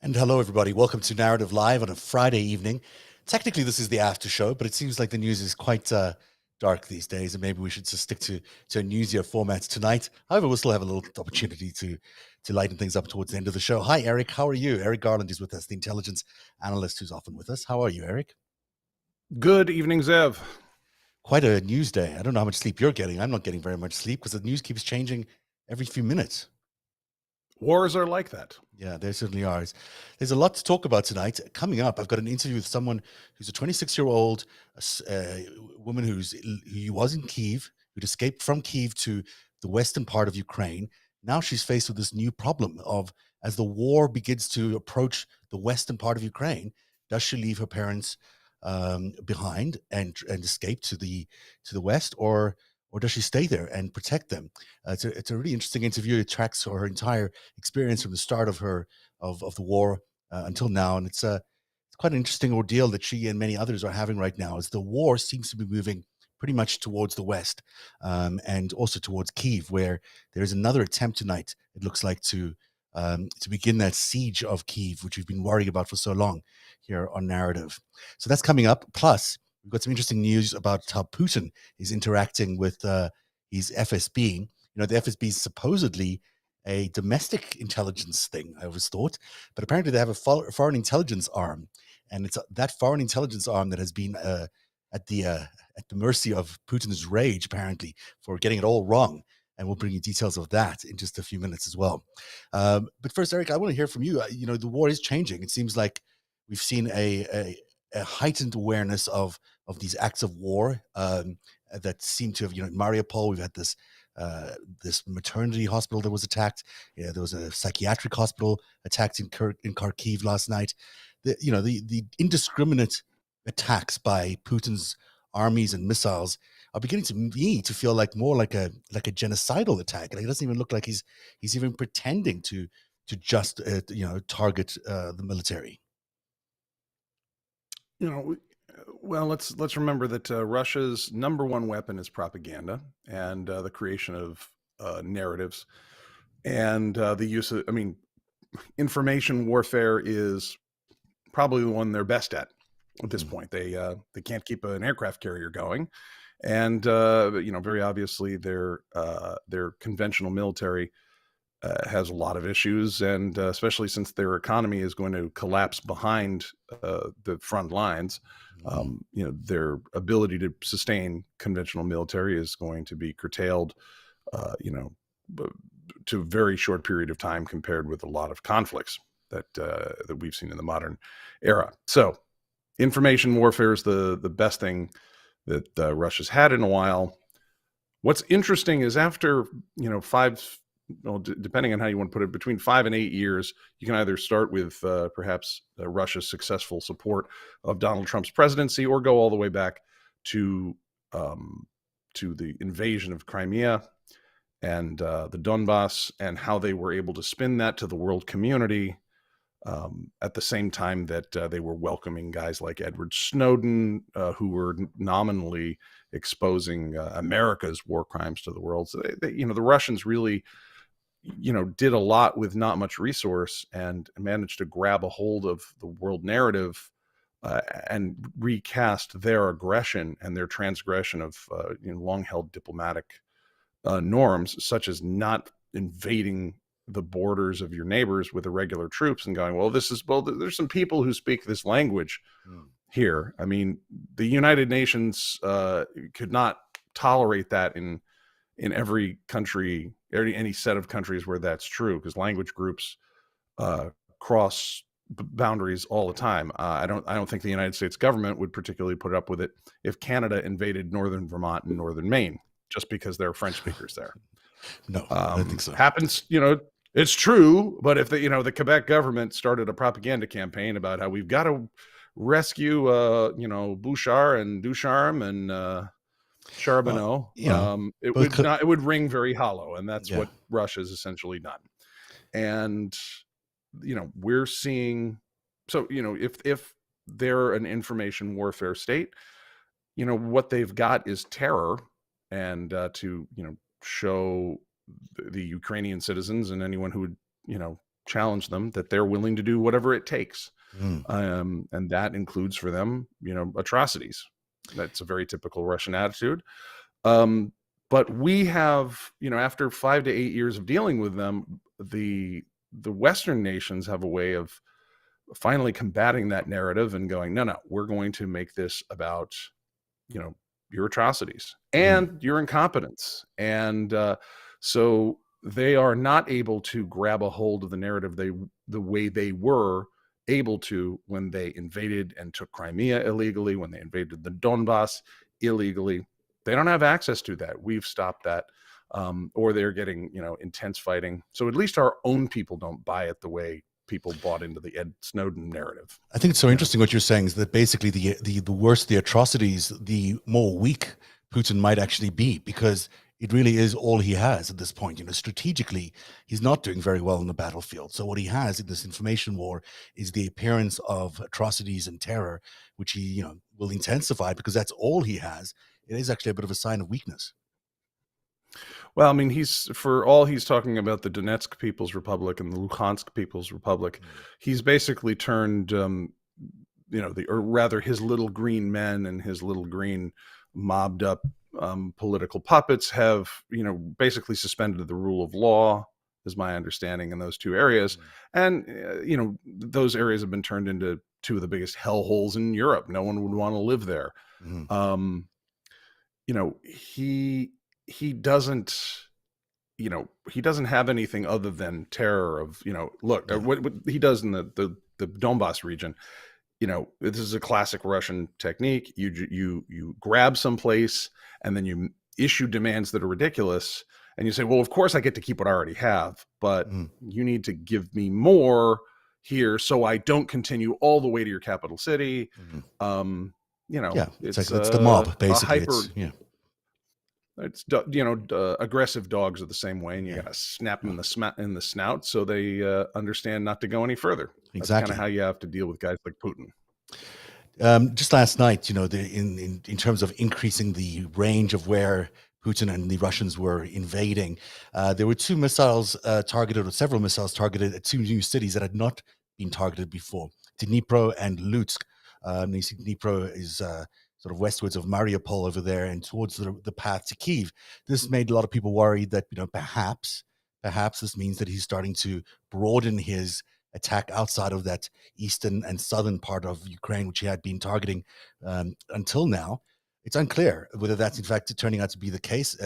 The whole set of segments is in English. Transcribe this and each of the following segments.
And hello, everybody. Welcome to Narrative Live on a Friday evening. Technically, this is the after show, but it seems like the news is quite dark these days, and maybe we should just stick to a newsier format tonight. However, we'll still have a little opportunity to lighten things up towards the end of the show. Hi, Eric. How are you? Eric Garland is with us, the intelligence analyst who's often with us. How are you, Eric? Good evening, Zev. Quite a news day. I don't know how much sleep you're getting. I'm not getting very much sleep because the news keeps changing every few minutes. Wars are like that. Yeah, there certainly are. There's a lot to talk about tonight. Coming up, I've got an interview with someone who's a 26-year-old woman who was in Kyiv, who'd escaped from Kyiv to the western part of Ukraine. Now she's faced with this new problem of, as the war begins to approach the western part of Ukraine, does she leave her parents behind and escape to the west, or does she stay there and protect them? It's a really interesting interview. It tracks her entire experience from the start of the war until now, and it's quite an interesting ordeal that she and many others are having right now, as the war seems to be moving pretty much towards the west, and also towards Kyiv, where there is another attempt tonight, it looks like, to begin that siege of Kyiv, which we've been worrying about for so long here on Narrative. So that's coming up. Plus, we've got some interesting news about how Putin is interacting with his FSB. You know, the FSB is supposedly a domestic intelligence thing, I always thought, but apparently they have a foreign intelligence arm, and it's that foreign intelligence arm that has been at the mercy of Putin's rage, apparently, for getting it all wrong. And we'll bring you details of that in just a few minutes as well. But first, Eric, I want to hear from you. You know, the war is changing. It seems like we've seen a heightened awareness of these acts of war that seem to have, in Mariupol, we've had this maternity hospital that was attacked. Yeah, there was a psychiatric hospital attacked in Kharkiv last night. The indiscriminate attacks by Putin's armies and missiles are beginning to feel like more like a genocidal attack. Like, it doesn't even look like he's even pretending to just target the military. Well, let's remember that Russia's number one weapon is propaganda and the creation of narratives and the use of. Information warfare is probably the one they're best at this point. They can't keep an aircraft carrier going, and very obviously their conventional military has a lot of issues, and especially since their economy is going to collapse behind the front lines, their ability to sustain conventional military is going to be curtailed, to a very short period of time compared with a lot of conflicts that we've seen in the modern era. So, information warfare is the best thing that Russia's had in a while. What's interesting is after depending on how you want to put it, between 5 and 8 years, you can either start with perhaps Russia's successful support of Donald Trump's presidency, or go all the way back to the invasion of Crimea and the Donbass, and how they were able to spin that to the world community at the same time that they were welcoming guys like Edward Snowden, who were nominally exposing America's war crimes to the world. So the Russians really did a lot with not much resource, and managed to grab a hold of the world narrative and recast their aggression and their transgression of long-held diplomatic norms, such as not invading the borders of your neighbors with irregular troops and going, there's some people who speak this language here. I mean, the United Nations could not tolerate that in every country, any set of countries where that's true, because language groups cross boundaries all the time. I don't think the United States government would particularly put up with it if Canada invaded northern Vermont and northern Maine, just because there are French speakers there. No, I don't think so. Happens, it's true. But if the Quebec government started a propaganda campaign about how we've got to rescue, Bouchard and Ducharme and Charbonneau, it would ring very hollow, and that's what Russia's essentially done. And we're seeing, so if they're an information warfare state, what they've got is terror, and to show the Ukrainian citizens and anyone who would challenge them that they're willing to do whatever it takes. Mm, And that includes for them, atrocities. That's a very typical Russian attitude. Um, but we have, after 5 to 8 years of dealing with them, the Western nations have a way of finally combating that narrative and going, no, no, we're going to make this about, you know, your atrocities mm, and your incompetence. And so they are not able to grab a hold of the narrative the way they were able to when they invaded and took Crimea illegally, when they invaded the Donbass illegally. They don't have access to that. We've stopped that. Or they're getting, intense fighting. So at least our own people don't buy it the way people bought into the Ed Snowden narrative. I think it's so You know, interesting what you're saying is that basically the worse the atrocities, the more weak Putin might actually be, because it really is all he has at this point. Strategically, he's not doing very well on the battlefield. So what he has in this information war is the appearance of atrocities and terror, which he, will intensify because that's all he has. It is actually a bit of a sign of weakness. well, I mean, he's talking about the Donetsk People's Republic and the Luhansk People's Republic. Mm, He's basically turned, or rather, his little green men and his little green mobbed up political puppets have, basically suspended the rule of law, is my understanding, in those two areas. mm, And, those areas have been turned into two of the biggest hellholes in Europe. No one would want to live there. mm, Um, he doesn't, he doesn't have anything other than terror of, look, yeah. what he does in the Donbass region. This is a classic Russian technique. You grab some place and then you issue demands that are ridiculous, and you say, well, of course I get to keep what I already have, but Mm, you need to give me more here so I don't continue all the way to your capital city. mm. um Yeah, it's like it's it's the mob a basically. hyper, It's yeah, aggressive dogs are the same way, and you yeah, got to snap them in the snout so they understand not to go any further. That's kind of exactly. how you have to deal with guys like Putin. Just last night, in terms of increasing the range of where Putin and the Russians were invading, there were two missiles targeted, or several missiles targeted at two new cities that had not been targeted before: Dnipro and Lutsk. You see, Dnipro is sort of westwards of Mariupol over there, and towards the path to Kiev. This made a lot of people worried that perhaps this means that he's starting to broaden his attack outside of that eastern and southern part of Ukraine, which he had been targeting until now. It's unclear whether that's in fact turning out to be the case.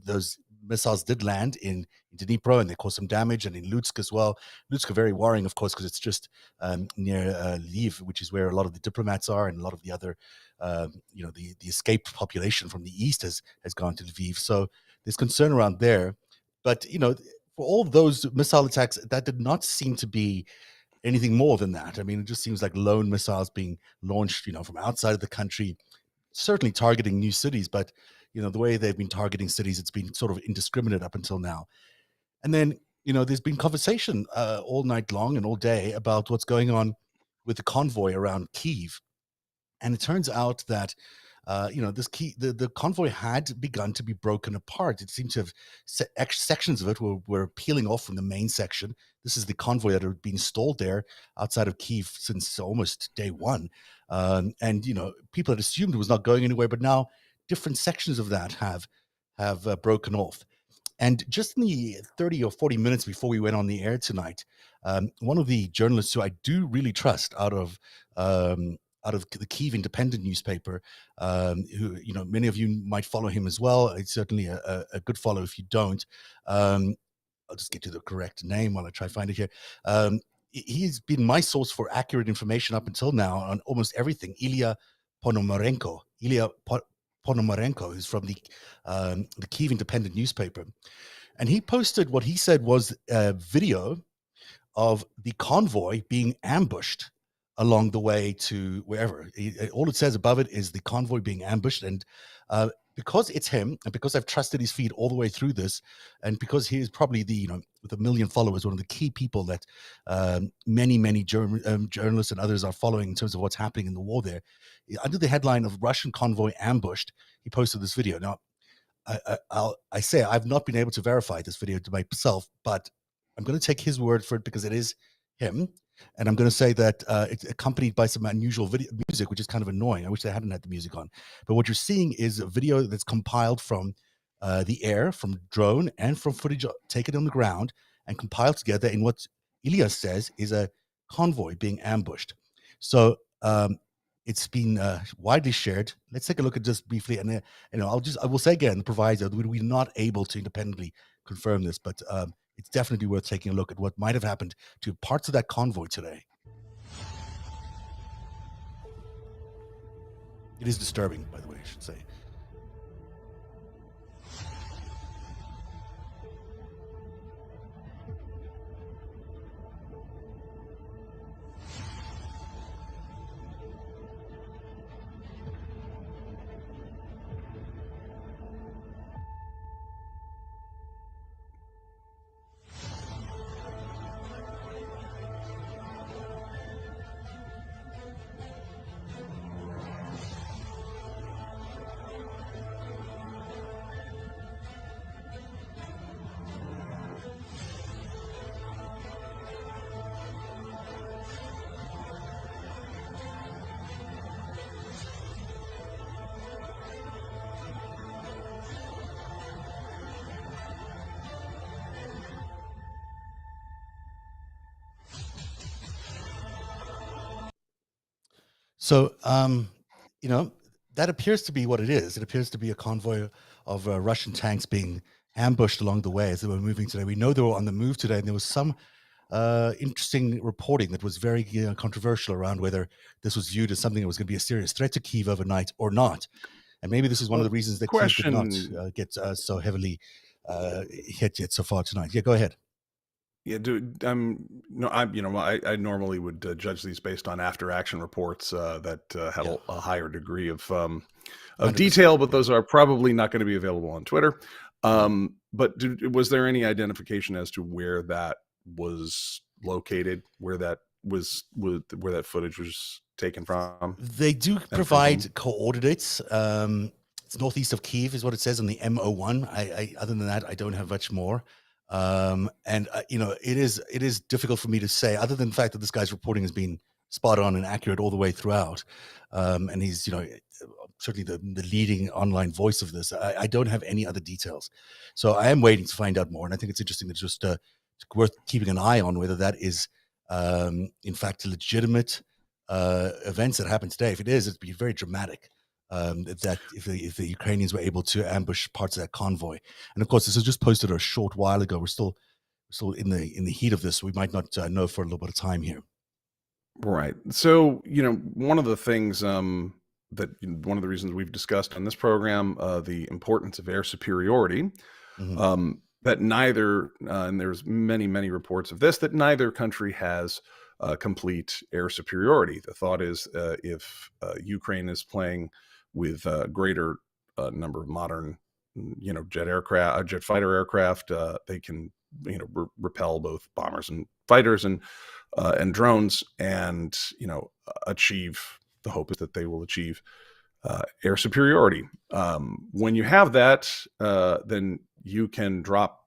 Those missiles did land in Dnipro and they caused some damage, and in Lutsk as well. Lutsk are very worrying, of course, because it's just near Lviv, which is where a lot of the diplomats are, and a lot of the other, the escaped population from the east has gone to Lviv. So there's concern around there. But for all of those missile attacks, that did not seem to be anything more than that. I mean, it just seems like lone missiles being launched, from outside of the country, certainly targeting new cities, but the way they've been targeting cities, it's been sort of indiscriminate up until now. And then, there's been conversation all night long and all day about what's going on with the convoy around Kyiv. And it turns out that the convoy had begun to be broken apart. It seemed to have sections of it were peeling off from the main section. This is the convoy that had been stalled there outside of Kyiv since almost day one. And people had assumed it was not going anywhere, but now different sections of that have broken off. And just in the 30 or 40 minutes before we went on the air tonight, one of the journalists who I do really trust out of the Kyiv Independent newspaper, who many of you might follow him as well. It's certainly a good follow if you don't. I'll just get to the correct name while I try to find it here. He's been my source for accurate information up until now on almost everything. Ilya Ponomarenko is from the Kyiv Independent newspaper, and he posted what he said was a video of the convoy being ambushed along the way to wherever. All it says above it is the convoy being ambushed. And because it's him, and because I've trusted his feed all the way through this, and because he is probably with 1 million followers, one of the key people that many journalists and others are following in terms of what's happening in the war there. Under the headline of Russian convoy ambushed, he posted this video. Now, I say I've not been able to verify this video to myself, but I'm going to take his word for it because it is him. And I'm going to say that it's accompanied by some unusual music, which is kind of annoying. I wish they hadn't had the music on. But what you're seeing is a video that's compiled from the air, from drone, and from footage taken on the ground and compiled together in what Elias says is a convoy being ambushed. So it's been widely shared. Let's take a look at this briefly, and I will say again, the proviso that we're not able to independently confirm this, but it's definitely worth taking a look at what might have happened to parts of that convoy today. It is disturbing, by the way, I should say. So, that appears to be what it is. It appears to be a convoy of Russian tanks being ambushed along the way as they were moving today. We know they were on the move today, and there was some interesting reporting that was very controversial around whether this was viewed as something that was going to be a serious threat to Kyiv overnight or not. And maybe this is one of the reasons that Kyiv did not get so heavily hit yet so far tonight. Yeah, go ahead. Yeah, dude. I normally would judge these based on after action reports that have Yeah. a higher degree of 100%. detail, but those are probably not going to be available on Twitter. Mhm. But was there any identification as to where that was located, where that where that footage was taken from They do and from whom? provide coordinates. It's northeast of Kyiv, is what it says on the MO1. Other than that, I don't have much more. And it is difficult for me to say, other than the fact that this guy's reporting has been spot on and accurate all the way throughout. And he's certainly the leading online voice of this. I don't have any other details, so I am waiting to find out more. And I think it's interesting. It's just it's worth keeping an eye on whether that is in fact a legitimate events that happened today. If it is, it'd be very dramatic. That if the Ukrainians were able to ambush parts of that convoy, and of course this was just posted a short while ago. We're still in the heat of this. So we might not know for a little bit of time here. Right. So, one of the things one of the reasons we've discussed on this program, the importance of air superiority, Mhm. that neither, and there's many, many reports of this, that neither country has complete air superiority. The thought is if Ukraine is playing with a greater number of modern, jet fighter aircraft, they can, repel both bombers and fighters and drones, and achieve. The hope is that they will achieve air superiority. When you have that, then you can drop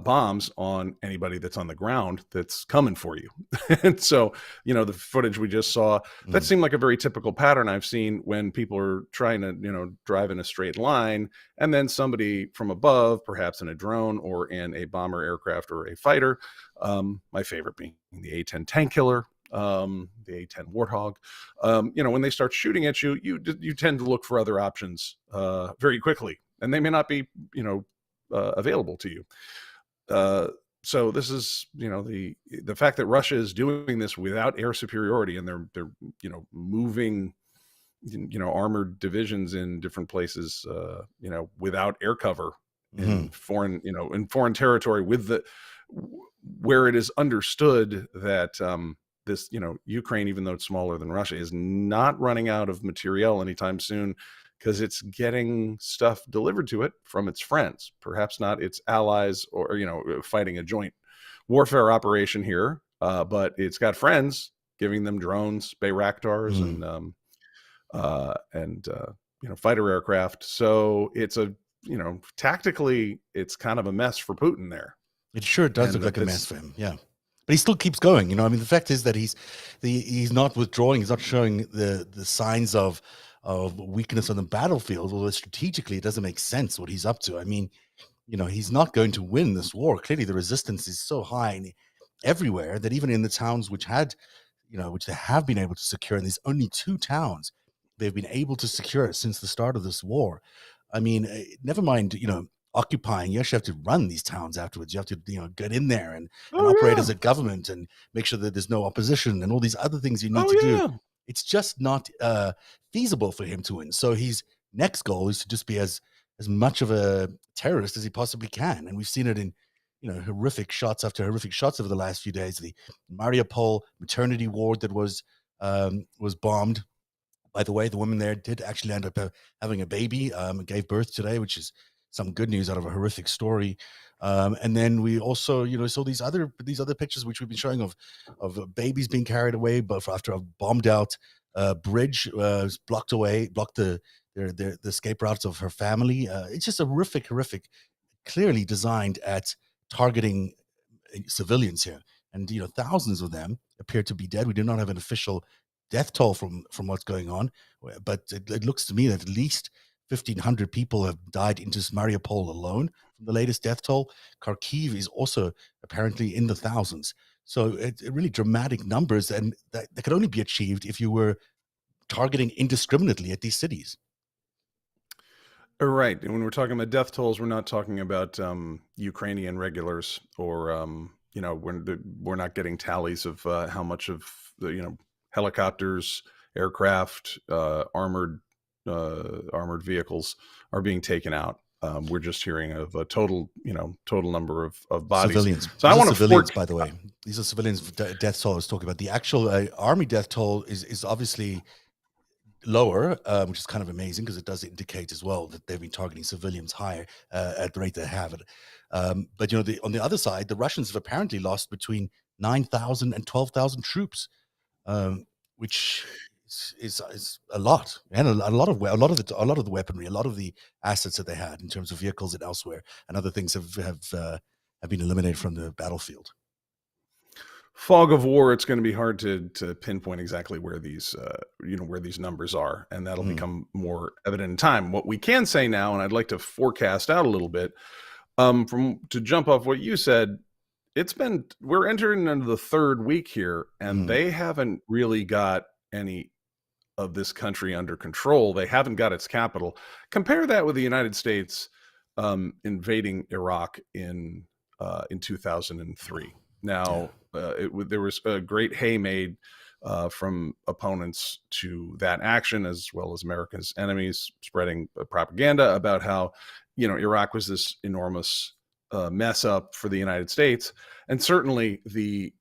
bombs on anybody that's on the ground that's coming for you. And so, the footage we just saw, that Mm. seemed like a very typical pattern I've seen when people are trying to, drive in a straight line, and then somebody from above, perhaps in a drone or in a bomber aircraft or a fighter, my favorite being the A-10 tank killer, the A-10 Warthog, when they start shooting at you, you tend to look for other options very quickly, and they may not be, available to you. So this is, the fact that Russia is doing this without air superiority, and they're moving, armored divisions in different places, without air cover in Mhm. foreign territory, where it is understood that this, Ukraine, even though it's smaller than Russia, is not running out of material anytime soon, because it's getting stuff delivered to it from its friends, perhaps not its allies, or fighting a joint warfare operation here, but it's got friends giving them drones, Bayraktars, Mhm. and fighter aircraft. So it's tactically, it's kind of a mess for Putin there. It sure does And look like a mess that's for him. Yeah. But he still keeps going. I mean, the fact is that he's not withdrawing. He's not showing the signs of weakness on the battlefield. Although strategically, it doesn't make sense what he's up to. I mean, he's not going to win this war. Clearly, the resistance is so high and everywhere that even in the towns which they have been able to secure, and there's only two towns they've been able to secure since the start of this war. I mean, never mind, occupying. You actually have to run these towns afterwards. You have to, get in there and oh operate yeah, as a government and make sure that there's no opposition and all these other things you need oh to do. yeah. It's just not feasible for him to win. So his next goal is to just be as much of a terrorist as he possibly can, and we've seen it in horrific shots after horrific shots over the last few days. The Mariupol maternity ward that was bombed. By the way, the woman there did actually end up having a baby, gave birth today, which is some good news out of a horrific story. And then we also, saw these other pictures which we've been showing of babies being carried away, but after a bombed out bridge was blocked the escape routes of her family. It's just a horrific, clearly designed at targeting civilians here, and thousands of them appear to be dead. We do not have an official death toll from what's going on, but it looks to me that at least 1,500 people have died in just Mariupol alone from the latest death toll. Kharkiv is also apparently in the thousands. So it really dramatic numbers, and that could only be achieved if you were targeting indiscriminately at these cities. Right. And when we're talking about death tolls, we're not talking about Ukrainian regulars, or we're not getting tallies of how much of the helicopters, aircraft, armored vehicles are being taken out. We're just hearing of a total number of bodies. Civilians. So These I are want to civilians, by the way. These are civilians death toll I was talking about. The actual army death toll is obviously lower, which is kind of amazing because it does indicate as well that they've been targeting civilians higher at the rate they have it. But on the other side, the Russians have apparently lost between 9,000 and 12,000 troops, which is a lot, and a lot of the weaponry, a lot of the assets that they had in terms of vehicles and elsewhere, and other things have been eliminated from the battlefield. Fog of war, it's going to be hard to pinpoint exactly where these numbers are, and that'll become more evident in time. What we can say now, and I'd like to forecast out a little bit, to jump off what you said, we're entering into the third week here, and they haven't really got any of this country under control. They haven't got its capital. Compare that with the United States invading Iraq in 2003. Now, there was a great hay made from opponents to that action, as well as America's enemies spreading propaganda about how, Iraq was this enormous mess up for the United States. And certainly the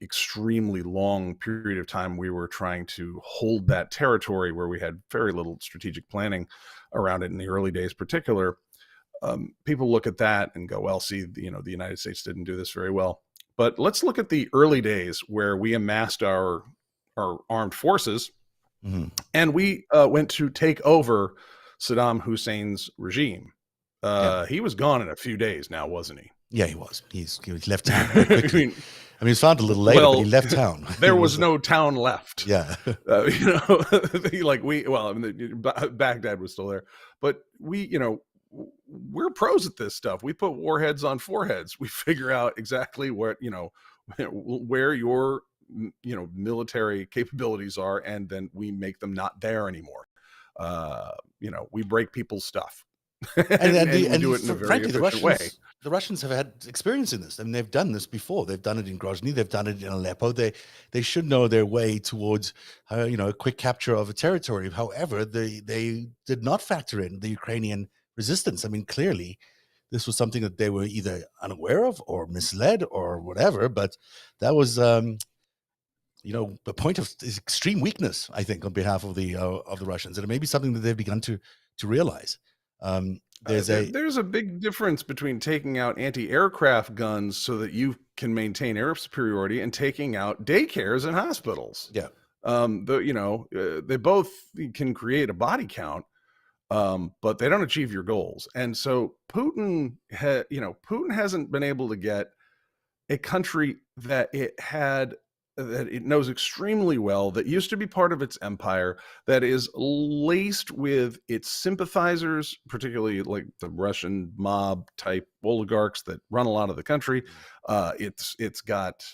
extremely long period of time we were trying to hold that territory, where we had very little strategic planning around it in the early days, particular. People look at that and go, well, see, the United States didn't do this very well. But let's look at the early days where we amassed our armed forces, and we went to take over Saddam Hussein's regime. He was gone in a few days now, wasn't he? Yeah, he was. He left town very quickly. I mean, he was found a little later, but he left town. There was no town left. Yeah. Baghdad was still there, but we're pros at this stuff. We put warheads on foreheads. We figure out exactly what, where your, military capabilities are, and then we make them not there anymore. We break people's stuff. and we do it in a very efficient way. The Russians have had experience in this. I mean, they've done this before. They've done it in Grozny. They've done it in Aleppo. They should know their way towards, a quick capture of a territory. However, they did not factor in the Ukrainian resistance. I mean, clearly, this was something that they were either unaware of or misled or whatever. But that was, the point of extreme weakness, I think, on behalf of the Russians, and it may be something that they've begun to realize. There's a big difference between taking out anti-aircraft guns so that you can maintain air superiority and taking out daycares and hospitals. Yeah. They both can create a body count, but they don't achieve your goals. And so Putin hasn't been able to get a country that it knows extremely well, that used to be part of its empire, that is laced with its sympathizers, particularly like the Russian mob type oligarchs that run a lot of the country. It's got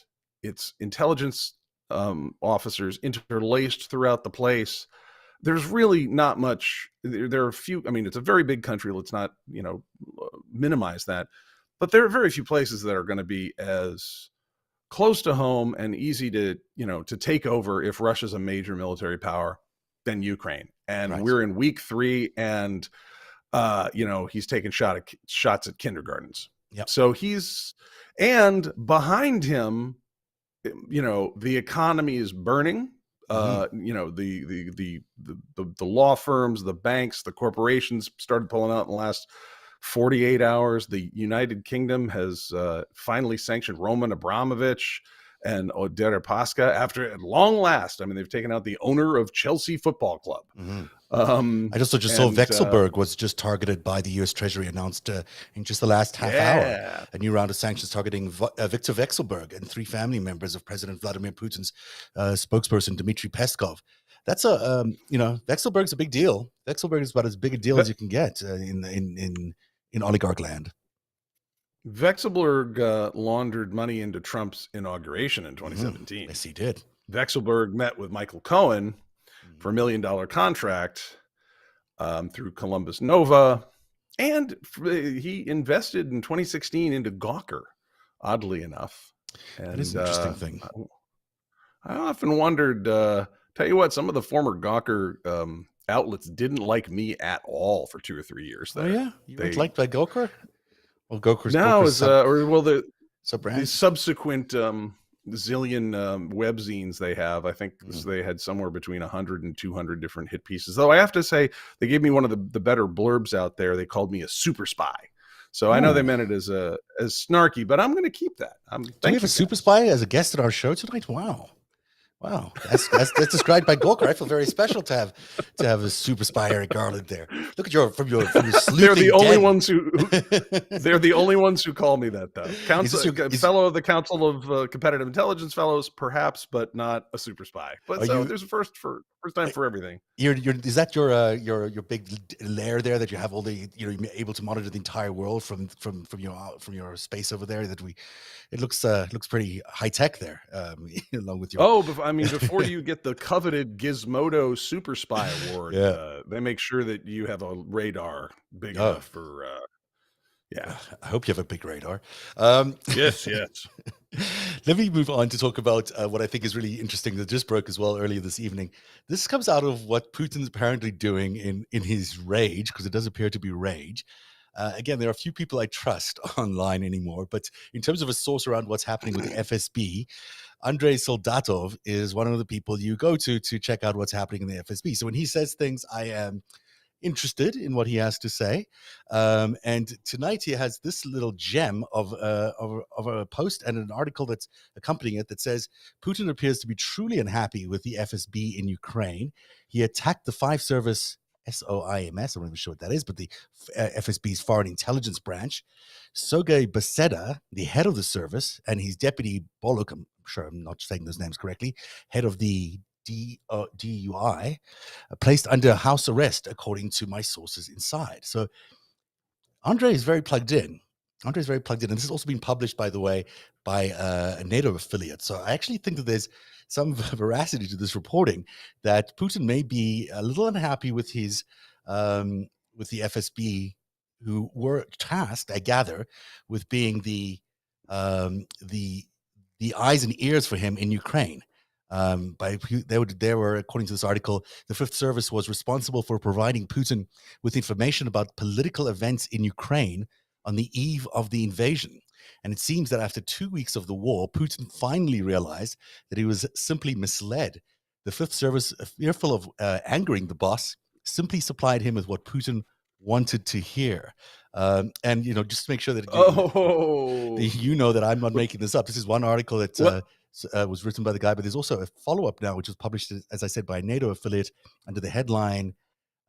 its intelligence officers interlaced throughout the place. There's really not much. There are a few. I mean, it's a very big country. Let's not minimize that, but there are very few places that are going to be as close to home and easy to take over if Russia's a major military power than Ukraine. And Right. we're in week 3, and he's taking shots at kindergartens. Yep. So and behind him, the economy is burning. The law firms, the banks, the corporations started pulling out in the last 48 hours. The United Kingdom has finally sanctioned Roman Abramovich and Deripaska at long last. I mean, they've taken out the owner of Chelsea Football Club. I just saw Vexelberg was just targeted by the U.S. Treasury, announced in just the last half hour, a new round of sanctions targeting Viktor Vexelberg and 3 family members of President Vladimir Putin's spokesperson, Dmitry Peskov. That's Vexelberg's a big deal. Vexelberg is about as big a deal as you can get in oligarch land. Vexelberg laundered money into Trump's inauguration in 2017. Yes, he did. Vexelberg met with Michael Cohen for $1 million contract through Columbus Nova, and he invested in 2016 into Gawker, oddly enough. And that is an interesting thing. I often wondered, tell you what, some of the former Gawker outlets didn't like me at all for 2 or 3 years there. Oh yeah, you weren't liked by Gawker? Well, Gawker's the subsequent zillion webzines they have. I think they had somewhere between 100 and 200 different hit pieces. Though I have to say, they gave me one of the better blurbs out there. They called me a super spy. So I know they meant it as snarky, but I'm going to keep that. Do we have a super spy as a guest at our show tonight? Wow, that's described by Gawker. I feel very special to have a super spy Eric Garland there. Look at from your sleuthing. They're the only ones they're the only ones who call me that, though. Fellow of the Council of Competitive Intelligence Fellows, perhaps, but not a super spy. But there's a first time for everything. Is that your big lair there that you have all the you're able to monitor the entire world from your space over there? It looks pretty high tech there, along with your. Before you get the coveted Gizmodo Super Spy Award, they make sure that you have a radar big enough for. I hope you have a big radar. Yes. Let me move on to talk about what I think is really interesting that just broke as well earlier this evening. This comes out of what Putin's apparently doing in his rage, because it does appear to be rage. Again, there are a few people I trust online anymore, but in terms of a source around what's happening with the FSB, Andrei Soldatov is one of the people you go to check out what's happening in the FSB. So when he says things, I am interested in what he has to say. And tonight he has this little gem of a post and an article that's accompanying it that says, Putin appears to be truly unhappy with the FSB in Ukraine. He attacked the 5-service SOIMS, I'm not even sure what that is, but the FSB's foreign intelligence branch. Sergei Beseda, the head of the service, and his deputy Boluk, I'm sure I'm not saying those names correctly, head of the DUI, placed under house arrest, according to my sources inside. So Andre is very plugged in. And this has also been published, by the way, by a NATO affiliate. So I actually think that there's some veracity to this reporting that Putin may be a little unhappy with his with the FSB, who were tasked, I gather, with being the eyes and ears for him in Ukraine. They were, according to this article, the Fifth Service was responsible for providing Putin with information about political events in Ukraine on the eve of the invasion. And it seems that after 2 weeks of the war, Putin finally realized that he was simply misled. The Fifth Service, fearful of angering the boss, simply supplied him with what Putin wanted to hear. And, just to make sure that you know that I'm not making this up. This is one article that was written by the guy, but there's also a follow-up now, which was published, as I said, by a NATO affiliate under the headline,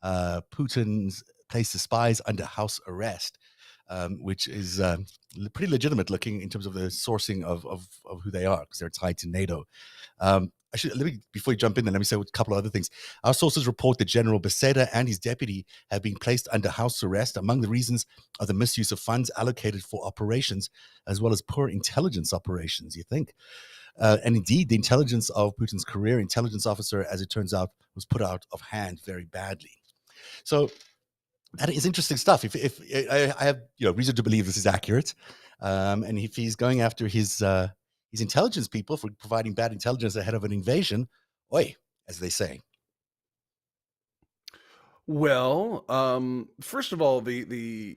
Putin's placed the spies under house arrest, which is pretty legitimate looking in terms of the sourcing of who they are, because they're tied to NATO. Let me, before you jump in there, let me say a couple of other things. Our sources report that General Becerra and his deputy have been placed under house arrest. Among the reasons are the misuse of funds allocated for operations, as well as poor intelligence operations, you think. And indeed, the intelligence of Putin's career intelligence officer, as it turns out, was put out of hand very badly. So that is interesting stuff. If I have reason to believe this is accurate, and if he's going after his intelligence people for providing bad intelligence ahead of an invasion, oi, as they say. Well, first of all, they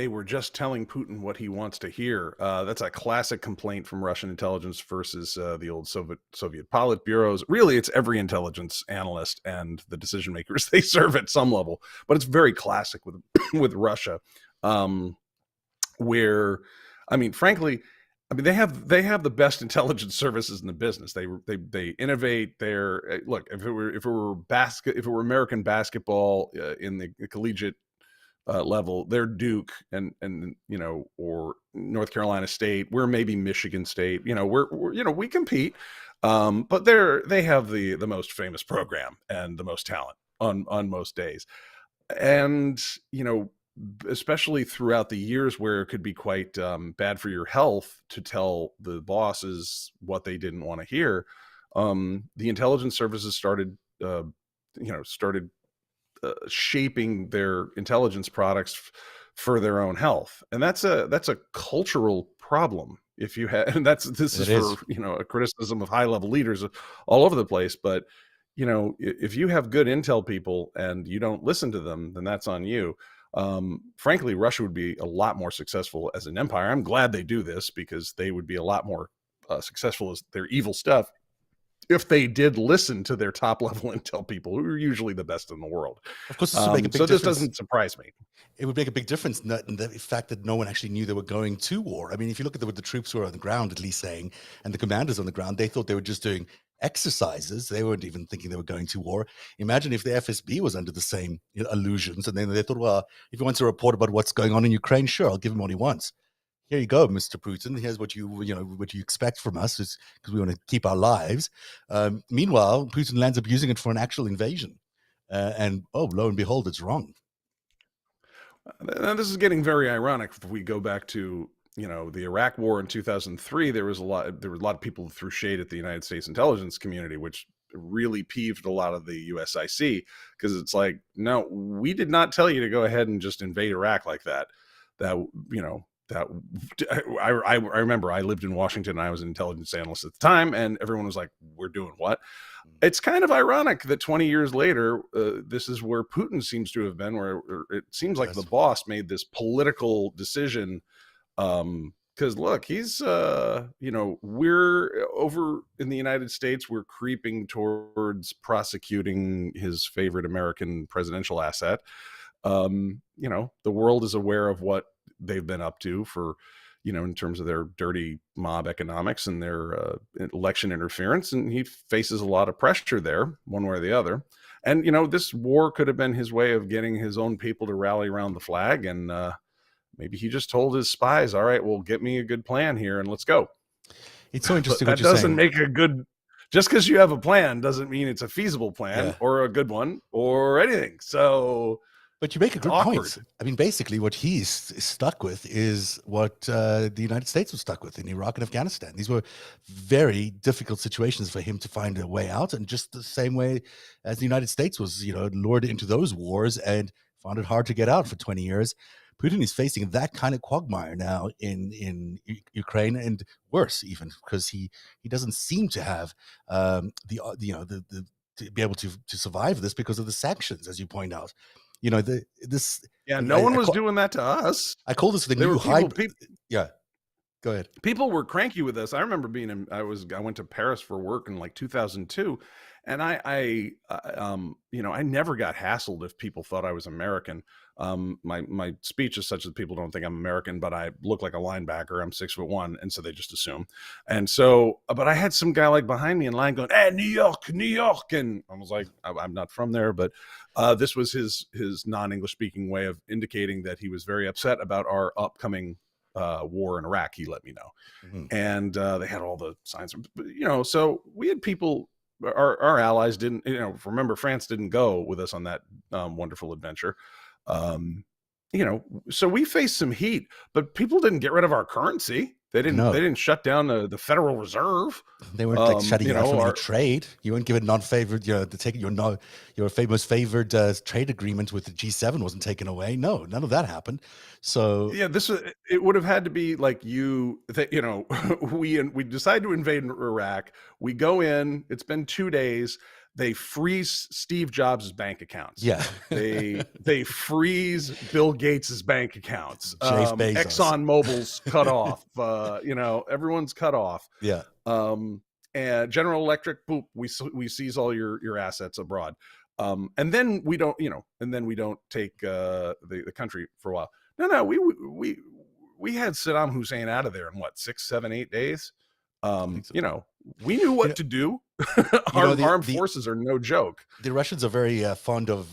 were just telling Putin what he wants to hear. That's a classic complaint from Russian intelligence versus the old Soviet Politburos. Really, it's every intelligence analyst and the decision makers they serve at some level, but it's very classic with with Russia, where, I mean, frankly, they have the best intelligence services in the business. They innovate. Look, if it were American basketball in the collegiate level, they're Duke and or North Carolina State. We're maybe Michigan State. We compete, but they have the most famous program and the most talent on most days, and especially throughout the years where it could be quite bad for your health to tell the bosses what they didn't want to hear. The intelligence services started shaping their intelligence products for their own health, and that's a cultural problem. If you have, and this is for a criticism of high level leaders all over the place, but if you have good intel people and you don't listen to them, then that's on you. Frankly, Russia would be a lot more successful as an empire. I'm glad they do this, because they would be a lot more successful as their evil stuff if they did listen to their top level intel people, who are usually the best in the world. Of course, this would make a big difference. This doesn't surprise me. It would make a big difference in the fact that no one actually knew they were going to war. I mean, if you look at what the troops who were on the ground, at least saying, and the commanders on the ground, they thought they were just doing exercises. They weren't even thinking they were going to war. Imagine if the FSB was under the same illusions, and then they thought, well, if he wants to report about what's going on in Ukraine, sure, I'll give him what he wants. Here you go, Mr. Putin. Here's what you expect from us, because we want to keep our lives. Meanwhile, Putin lands up using it for an actual invasion, and lo and behold, it's wrong. Now, this is getting very ironic. If we go back to the Iraq War in 2003, there were a lot of people who threw shade at the United States intelligence community, which really peeved a lot of the USIC, because it's like, no, we did not tell you to go ahead and just invade Iraq like that. I remember I lived in Washington. I was an intelligence analyst at the time, and everyone was like, we're doing what? It's kind of ironic that 20 years later, this is where Putin seems to have been, where it seems like the boss made this political decision. Because look, he's, we're over in the United States, we're creeping towards prosecuting his favorite American presidential asset. The world is aware of what they've been up to for, in terms of their dirty mob economics and their election interference. And he faces a lot of pressure there, one way or the other. And, this war could have been his way of getting his own people to rally around the flag. And maybe he just told his spies, all right, well, get me a good plan here and let's go. It's so interesting. That doesn't make a good, just because you have a plan doesn't mean it's a feasible plan or a good one or anything. So, but you make a good point. I mean, basically, what he's stuck with is what the United States was stuck with in Iraq and Afghanistan. These were very difficult situations for him to find a way out, and just the same way as the United States was, lured into those wars and found it hard to get out for 20 years. Putin is facing that kind of quagmire now in Ukraine, and worse even, because he doesn't seem to have to be able to survive this because of the sanctions, as you point out. No one was doing that to us. I call this the new hype. Yeah, go ahead. People were cranky with us. I remember I went to Paris for work in like 2002, And I never got hassled if people thought I was American. My speech is such that people don't think I'm American, but I look like a linebacker. I'm 6'1", and so they just assume. And so, but I had some guy like behind me in line going, "Hey, New York, New York," and I was like, I'm not from there, but this was his non-English speaking way of indicating that he was very upset about our upcoming war in Iraq. He let me know, Mhm. and they had all the signs. So we had people. Our allies didn't. Remember, France didn't go with us on that wonderful adventure. Um, so we faced some heat, but people didn't get rid of our currency. They didn't. They No, didn't shut down the Federal Reserve. they weren't like shutting you out from any Our trade. You weren't given non-favored. The taking your no your famous favored trade agreement with the G7 wasn't taken away. No, none of that happened. So Yeah, it would have had to be like we decide to invade Iraq. We go in. It's been 2 days. They freeze Steve Jobs' bank accounts. yeah, They freeze Bill Gates's bank accounts. Jeff Bezos. Exxon Mobil's cut off. Everyone's cut off. Yeah, And General Electric, boop, we seize all your assets abroad. And then we don't, take the country for a while. No, we had Saddam Hussein out of there in what, 6, 7, 8 days. I think so. We knew You what know, to do. you know Our the armed the forces are no joke. the Russians are very fond of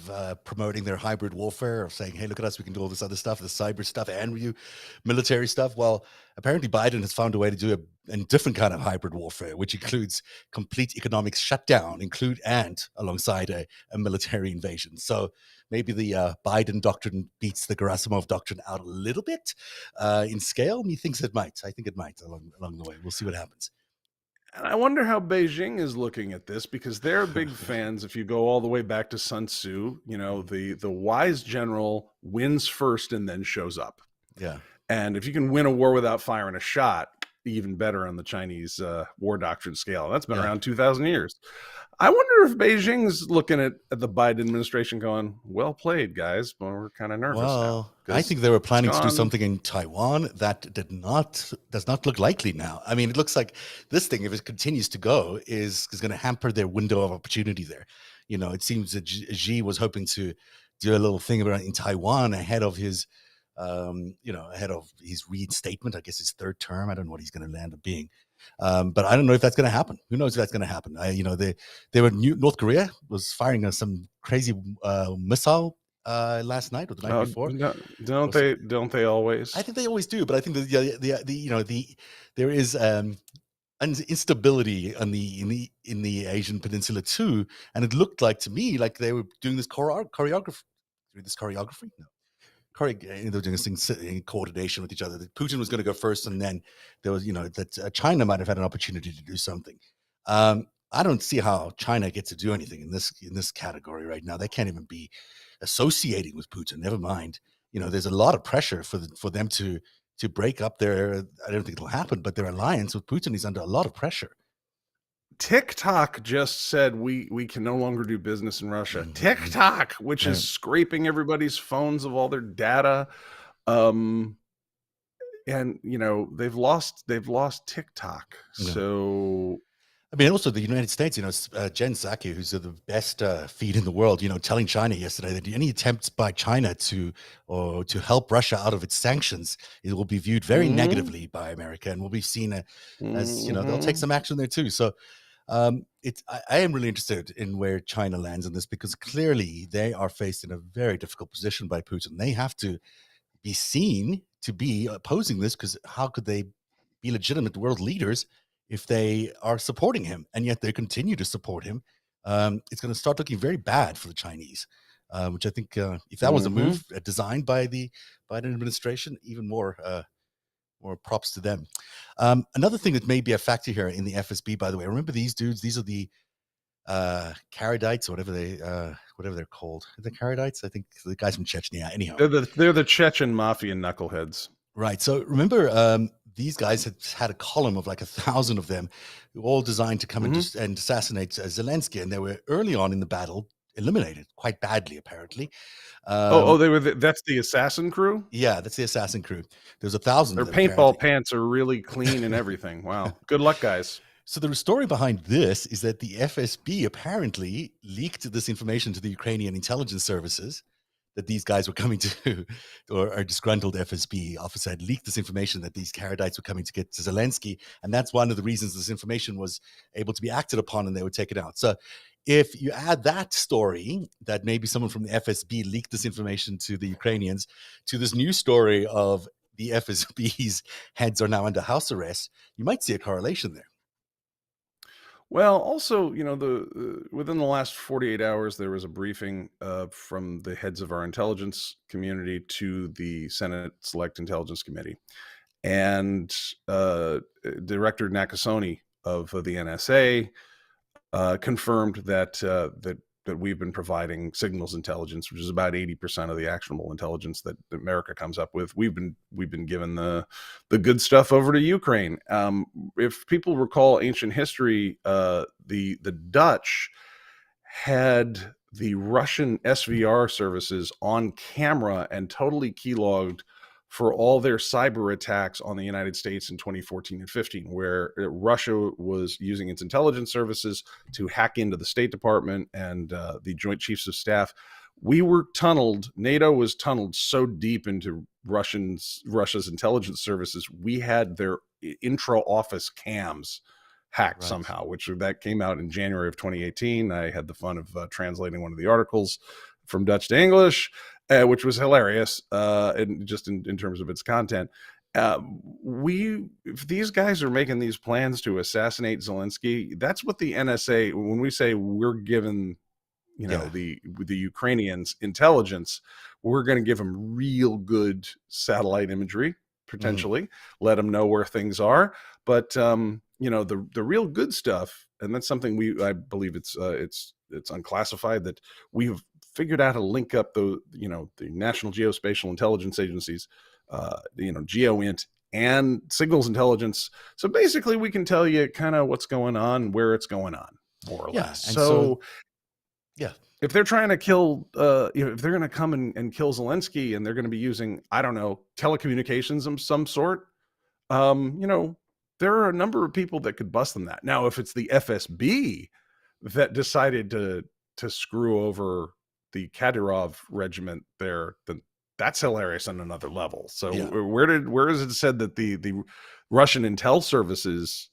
promoting their hybrid warfare, of saying, "Hey, look at us, we can do all this other stuff, the cyber stuff, and you military stuff." Well, apparently Biden has found a way to do a different kind of hybrid warfare, which includes complete economic shutdown, alongside a military invasion. So maybe the Biden doctrine beats the Gerasimov doctrine out a little bit in scale. Methinks it might. I think it might along the way. We'll see what happens. And I wonder how Beijing is looking at this, because they're big fans. If you go all the way back to Sun Tzu, Mhm. the wise general wins first and then shows up. Yeah. And if you can win a war without firing a shot, even better on the Chinese war doctrine scale. That's been Yeah. around 2,000 years. I wonder if Beijing's looking at the Biden administration going, "Well played, guys, but we're kind of nervous now Well, I because think they were it's planning to do gone." something in Taiwan that does not look likely now. I mean, it looks like this thing, if it continues to go, is going to hamper their window of opportunity there. It seems that Xi was hoping to do a little thing about in Taiwan ahead of his reinstatement. I guess his third term. I don't know what he's going to land up being. But I don't know if that's going to happen. Who knows if that's going to happen? North Korea was firing some crazy missile last night or the night before. No, Was don't they always? I think they always do, but I think that there is instability in the Asian Peninsula too, and it looked like to me like they were doing this choreography. This choreography? No. They were doing this thing in coordination with each other. That Putin was going to go first, and then there was, that China might have had an opportunity to do something. I don't see how China gets to do anything in this category right now. They can't even be associating with Putin. Never mind. There's a lot of pressure for them to break up their. I don't think it'll happen, but their alliance with Putin is under a lot of pressure. TikTok just said we can no longer do business in Russia. Mhm. TikTok, which is scraping everybody's phones of all their data, and they've lost TikTok. Yeah. So I mean, also the United States, Jen Psaki, who's the best feed in the world, telling China yesterday that any attempts by China to help Russia out of its sanctions, it will be viewed very mhm, negatively by America and will be seen as they'll take mhm. some action there too. So I am really interested in where China lands in this, because clearly they are faced in a very difficult position by Putin. They have to be seen to be opposing this, because how could they be legitimate world leaders if they are supporting him, and yet they continue to support him? It's going to start looking very bad for the Chinese, which I think, if that was a Mhm. move designed by the Biden administration, even more props to them. Another thing that may be a factor here in the FSB, by the way, remember these dudes? These are the Karadites, or whatever they're called. The Karadites, I think, the guys from Chechnya. Anyhow, They're the Chechen mafia knuckleheads. right. So remember, these guys had a column of like 1,000 of them, all designed to come Mhm. and assassinate Zelensky, and they were early on in the battle eliminated quite badly, apparently. Oh, Um, that's the assassin crew? yeah, that's the assassin crew. There's 1,000 Their of them paintball apparently. pants are really clean and everything. Wow. Good luck, guys. So the story behind this is that the FSB apparently leaked this information to the Ukrainian intelligence services that these guys were coming to, or a disgruntled FSB officer had leaked this information that these Karadites were coming to get to Zelensky. And that's one of the reasons this information was able to be acted upon and they would take it out. So if you add that story, that maybe someone from the FSB leaked this information to the Ukrainians, to this new story of the FSB's heads are now under house arrest, you might see a correlation there. Well, also, the within the last 48 hours, there was a briefing from the heads of our intelligence community to the Senate Select Intelligence Committee, and Director Nakasone of the NSA confirmed that we've been providing signals intelligence, which is about 80% of the actionable intelligence that America comes up with. We've been given the good stuff over to Ukraine. If people recall ancient history, the Dutch had the Russian SVR services on camera and totally keylogged for all their cyber attacks on the United States in 2014 and 15, where Russia was using its intelligence services to hack into the State Department and the Joint Chiefs of Staff. We were tunneled. NATO was tunneled so deep into Russia's intelligence services. We had their intra-office cams hacked somehow, which that came out in January of 2018. I had the fun of translating one of the articles from Dutch to English, which was hilarious, and just in terms of its content. If these guys are making these plans to assassinate Zelensky, that's what the NSA, when we say we're given, the Ukrainians intelligence, we're going to give them real good satellite imagery, potentially, let them know where things are. But, the real good stuff, and that's something I believe it's unclassified, that we've figured out how to link up the National Geospatial Intelligence Agencies, GeoInt, and signals intelligence. So basically we can tell you kind of what's going on, where it's going on, more or less. So if they're trying to kill, if they're going to come and kill Zelensky, and they're going to be using, I don't know, telecommunications of some sort, there are a number of people that could bust them that. Now, if it's the FSB that decided to screw over the Kadyrov regiment there, then that's hilarious on another level. So where is it said that the Russian intel services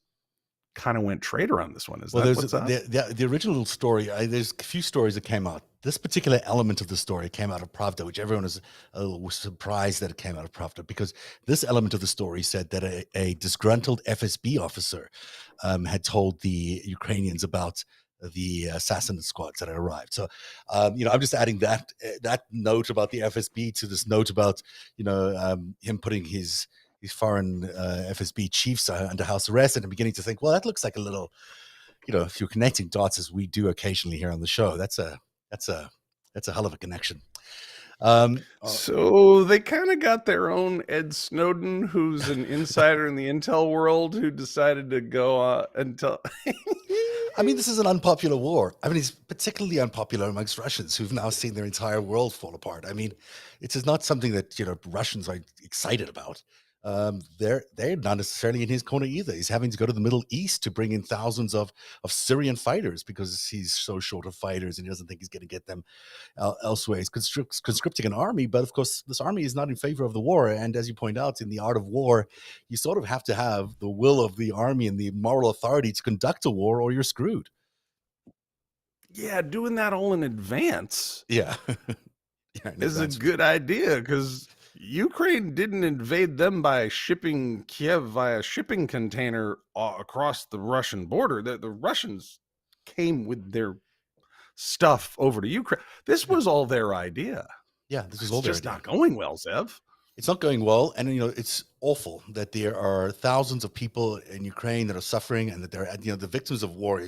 kind of went traitor on this one? Is that what's up? The original story, there's a few stories that came out. This particular element of the story came out of Pravda, which everyone was surprised that it came out of Pravda, because this element of the story said that a disgruntled FSB officer had told the Ukrainians about the assassinate squads that had arrived. So, I'm just adding that note about the FSB to this note about, him putting his foreign FSB chiefs under house arrest, and I'm beginning to think, well, that looks like a little, if you're connecting dots, as we do occasionally here on the show, that's a hell of a connection. So they kind of got their own Ed Snowden, who's an insider in the intel world, who decided to go and tell. I mean, this is an unpopular war. I mean, it's particularly unpopular amongst Russians, who've now seen their entire world fall apart. I mean, it is not something that Russians are excited about. They're not necessarily in his corner either. He's having to go to the Middle East to bring in thousands of Syrian fighters because he's so short of fighters and he doesn't think he's going to get them elsewhere. He's conscripting an army, but of course this army is not in favor of the war. And as you point out, in the art of war, you sort of have to have the will of the army and the moral authority to conduct a war, or you're screwed. Yeah, doing that all in advance. Yeah, is a good idea, because Ukraine didn't invade them by shipping Kiev via shipping container across the Russian border. The Russians came with their stuff over to Ukraine. This was all their idea. Yeah, this is all their idea. It's just not going well, Zev. It's not going well, and it's awful that there are thousands of people in Ukraine that are suffering, and that they're the victims of war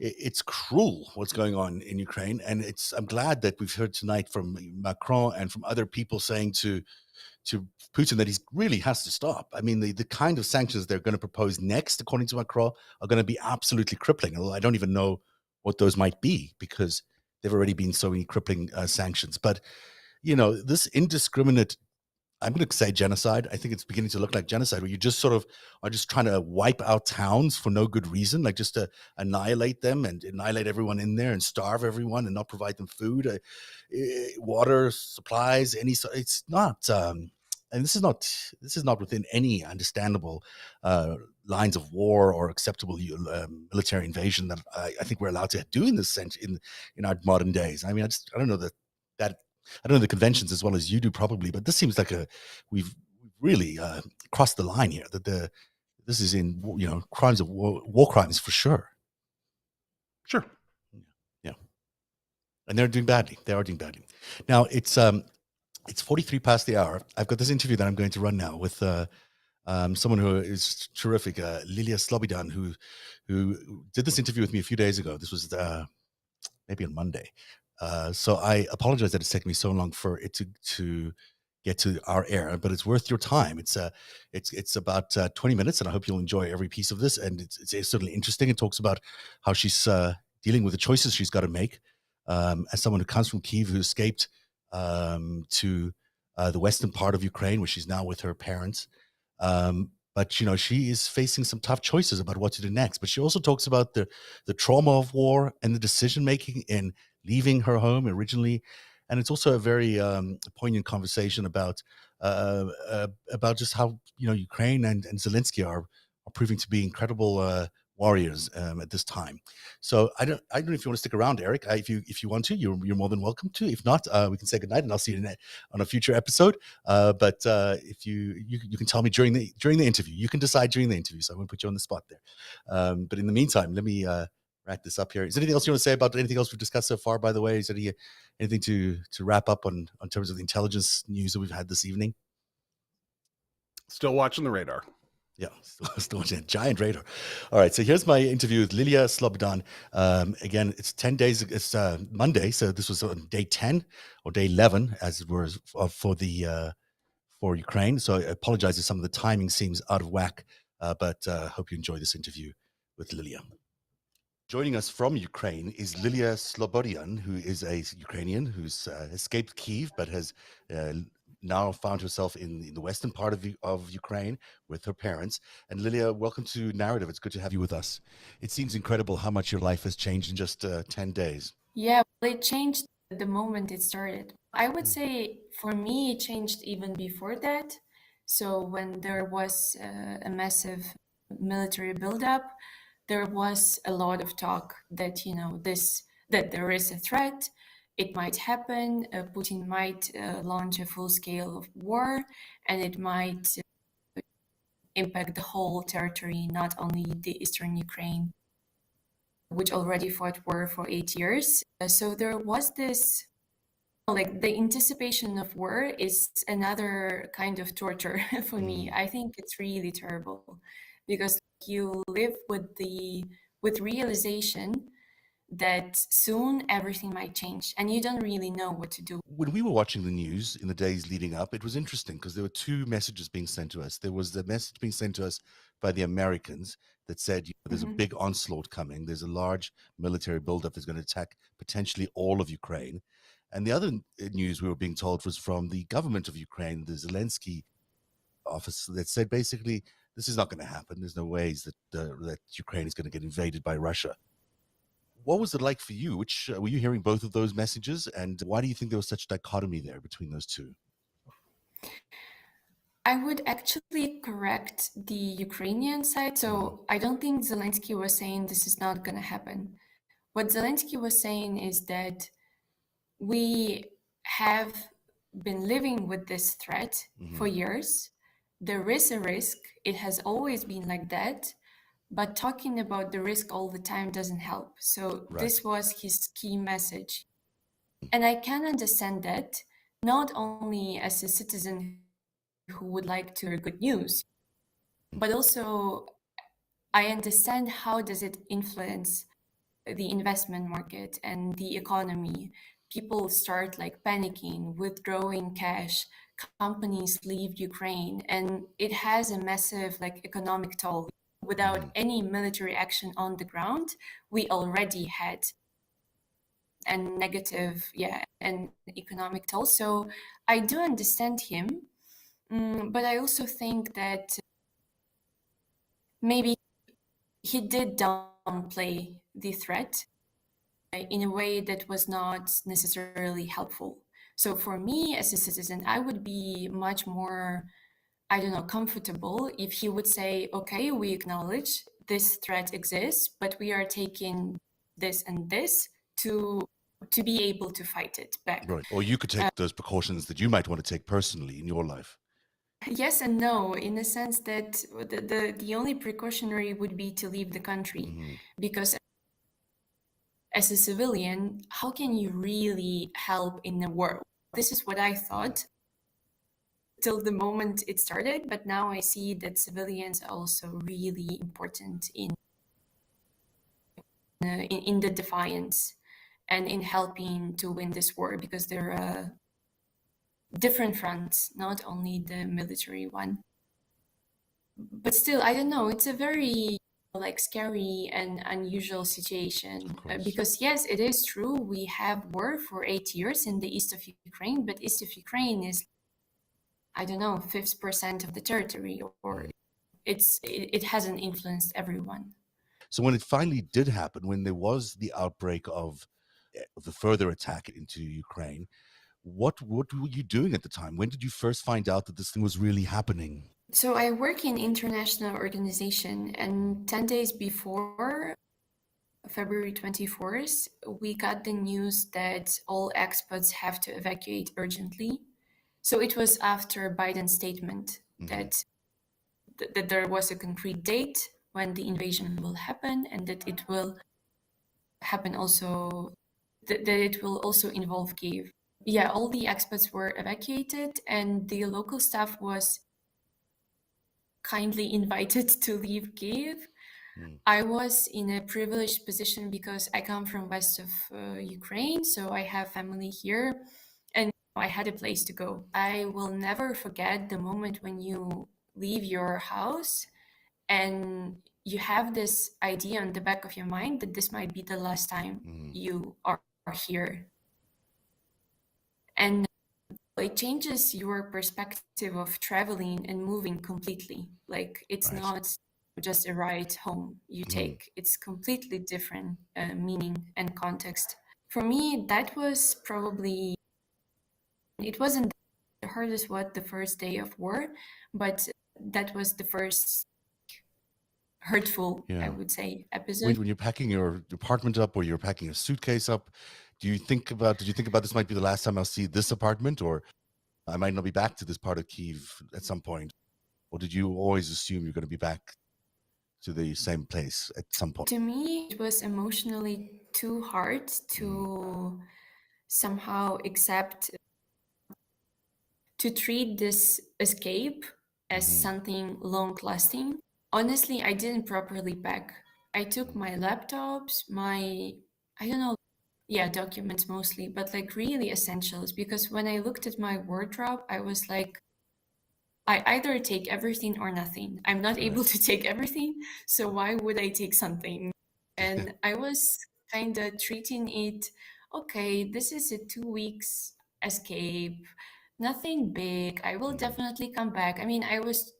it's cruel what's going on in Ukraine. And I'm glad that we've heard tonight from Macron and from other people saying to Putin that he really has to stop. I mean, the kind of sanctions they're going to propose next, according to Macron, are going to be absolutely crippling. Although I don't even know what those might be, because they've already been so many crippling sanctions. But, this indiscriminate I'm going to say genocide. I think it's beginning to look like genocide, where you just sort of are just trying to wipe out towns for no good reason, like just to annihilate them and annihilate everyone in there and starve everyone and not provide them food, water, supplies. It's not. And this is not within any understandable lines of war or acceptable military invasion that I think we're allowed to do in this in our modern days. I mean, I don't know that I don't know the conventions as well as you do probably, but this seems like we've really crossed the line here. This is in crimes of war crimes for sure. Sure. Yeah, and they're doing badly. They are doing badly. Now it's 43 past the hour. I've got this interview that I'm going to run now with someone who is terrific, Lilia Slobodan, who did this interview with me a few days ago. This was maybe on Monday. So I apologize that it's taken me so long for it to get to our air, but it's worth your time. It's about 20 minutes, and I hope you'll enjoy every piece of this. And it's certainly interesting. It talks about how she's dealing with the choices she's got to make as someone who comes from Kyiv, who escaped to the western part of Ukraine, where she's now with her parents. But she is facing some tough choices about what to do next. But she also talks about the trauma of war and the decision making in leaving her home originally. And it's also a very poignant conversation about just how Ukraine and Zelensky are proving to be incredible warriors at this time. So I don't know if you want to stick around, Eric. If you want to, you're more than welcome to. If not, we can say goodnight, and I'll see you on a future episode. But if you can tell me during the interview, you can decide during the interview. So I won't put you on the spot there. But in the meantime, let me wrap this up here. Is there anything else you want to say about anything else we've discussed so far? By the way, is there anything to wrap up on terms of the intelligence news that we've had this evening? Still watching the radar. Yeah, still watching a giant radar. All right, so here's my interview with Lilia Slobodan. Again, it's 10 days. It's Monday, so this was on day 10 or day 11, as it was for Ukraine. So I apologize if some of the timing seems out of whack, but hope you enjoy this interview with Lilia. Joining us from Ukraine is Lilia Slobodian, who is a Ukrainian who's escaped Kyiv, but has now found herself in the western part of Ukraine with her parents. And Lilia, welcome to Narrative. It's good to have you with us. It seems incredible how much your life has changed in just 10 days. Yeah, well, it changed the moment it started. I would say for me, it changed even before that. So when there was a massive military buildup, there was a lot of talk that that there is a threat. It might happen. Putin might launch a full scale of war, and it might impact the whole territory, not only the eastern Ukraine, which already fought war for 8 years. So there was this, like, the anticipation of war is another kind of torture for me. I think it's really terrible because you live with realization that soon everything might change and you don't really know what to do. When we were watching the news in the days leading up, it was interesting because there were two messages being sent to us. There was the message being sent to us by the Americans that said, there's a big onslaught coming. There's a large military buildup that's going to attack potentially all of Ukraine. And the other news we were being told was from the government of Ukraine, the Zelensky office, that said basically, this is not going to happen. There's no ways that Ukraine is going to get invaded by Russia. What was it like for you? Which were you hearing both of those messages, and why do you think there was such dichotomy there between those two? I would actually correct the Ukrainian side. So I don't think Zelensky was saying this is not going to happen. What Zelensky was saying is that we have been living with this threat for years. There is a risk. It has always been like that. But talking about the risk all the time doesn't help. So this was his key message. And I can understand that, not only as a citizen who would like to hear good news, but also I understand how does it influence the investment market and the economy. People start like panicking, withdrawing cash, companies leave Ukraine, and it has a massive like economic toll. Without any military action on the ground, we already had a negative, and economic toll. So I do understand him, But I also think that maybe he did downplay the threat in a way that was not necessarily helpful. So for me as a citizen, I would be much more, I don't know, comfortable if he would say, okay, we acknowledge this threat exists, but we are taking this and this to be able to fight it back. Right. Or you could take those precautions that you might want to take personally in your life. Yes and no, in the sense that the only precautionary would be to leave the country, because as a civilian, how can you really help in the war? This is what I thought till the moment it started, but now I see that civilians are also really important in the defiance and in helping to win this war, because there are different fronts, not only the military one. But still, I don't know, it's a very like scary and unusual situation, because yes, it is true, we have war for 8 years in the east of Ukraine, but east of Ukraine is, I don't know, 50% of the territory, or it hasn't influenced everyone. So when it finally did happen, when there was the outbreak of the further attack into Ukraine, what were you doing at the time? When did you first find out that this thing was really happening? So I work in international organization, and 10 days before February 24th, we got the news that all expats have to evacuate urgently. So it was after Biden's statement that there was a concrete date when the invasion will happen, and that it will happen also, that it will also involve Kyiv. Yeah, all the expats were evacuated, and the local staff was kindly invited to leave Kyiv. I was in a privileged position because I come from west of Ukraine, so I have family here, and I had a place to go. I will never forget the moment when you leave your house and you have this idea on the back of your mind that this might be the last time you are here. And it changes your perspective of traveling and moving completely. Like it's not just a ride home you take. It's completely different meaning and context. For me, that was probably, it wasn't the hardest what the first day of war, but that was the first hurtful, I would say, episode. When you're packing your apartment up, or you're packing a suitcase up, did you think about this might be the last time I'll see this apartment, or I might not be back to this part of Kyiv at some point? Or did you always assume you're going to be back to the same place at some point? To me, it was emotionally too hard to somehow accept, to treat this escape as something long lasting. Honestly, I didn't properly pack. I took my laptops, I don't know, yeah, documents mostly, but like really essentials. Because when I looked at my wardrobe, I was like, I either take everything or nothing. I'm not able to take everything, so why would I take something? And I was kind of treating it, okay, this is a 2 weeks escape, nothing big. I will definitely come back. I mean, I was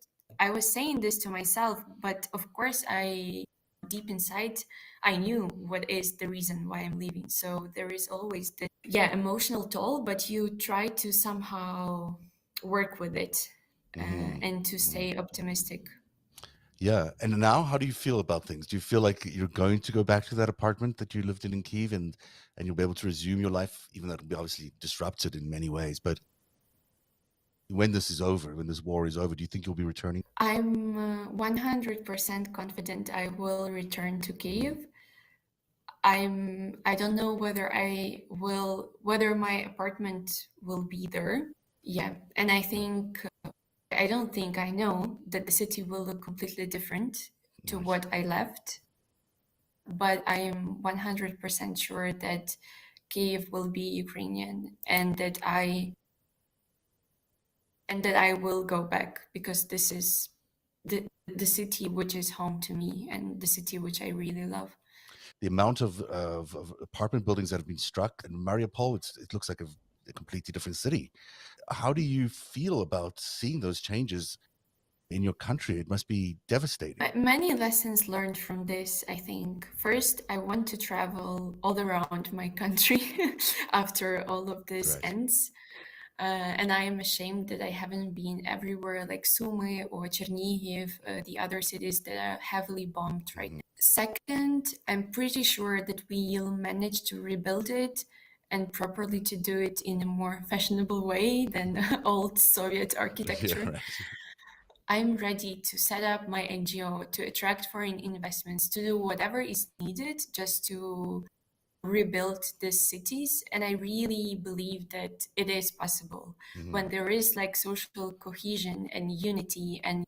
saying this to myself, but of course, I deep inside, I knew what is the reason why I'm leaving. So there is always the emotional toll, but you try to somehow work with it and to stay optimistic. Yeah. And now, how do you feel about things? Do you feel like you're going to go back to that apartment that you lived in Kyiv, and you'll be able to resume your life, even though it'll be obviously disrupted in many ways? But when this is over, when this war is over, do you think you'll be returning? I'm 100% confident I will return to Kyiv. I don't know whether my apartment will be there. Yeah, and I don't think I know that the city will look completely different to what I left, but I am 100% sure that Kyiv will be Ukrainian, and that I will go back, because this is the city which is home to me and the city which I really love. The amount of apartment buildings that have been struck in Mariupol, it looks like a completely different city. How do you feel about seeing those changes in your country? It must be devastating. Many lessons learned from this, I think. First, I want to travel all around my country after all of this Right. ends. And I am ashamed that I haven't been everywhere like Sumy or Chernihiv, the other cities that are heavily bombed right now. Second, I'm pretty sure that we'll manage to rebuild it and properly to do it in a more fashionable way than the old Soviet architecture. Yeah, right. I'm ready to set up my NGO to attract foreign investments, to do whatever is needed just to rebuild these cities. And I really believe that it is possible when there is like social cohesion and unity. And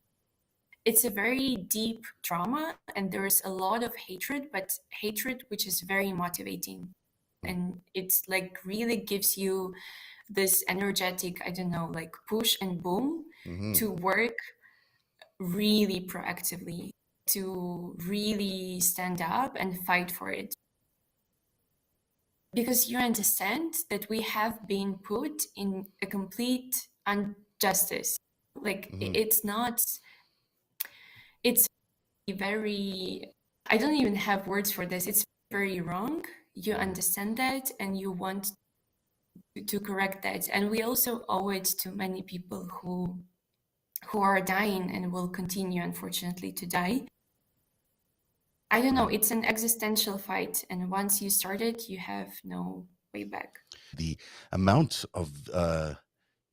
it's a very deep trauma and there is a lot of hatred, but hatred which is very motivating. And it's like really gives you this energetic, I don't know, like push and boom to work really proactively, to really stand up and fight for it. Because you understand that we have been put in a complete injustice. Like it's not, it's very, I don't even have words for this. It's very wrong. You understand that and you want to correct that. And we also owe it to many people who are dying and will continue, unfortunately, to die. I don't know, it's an existential fight. And once you start it, you have no way back. The amount of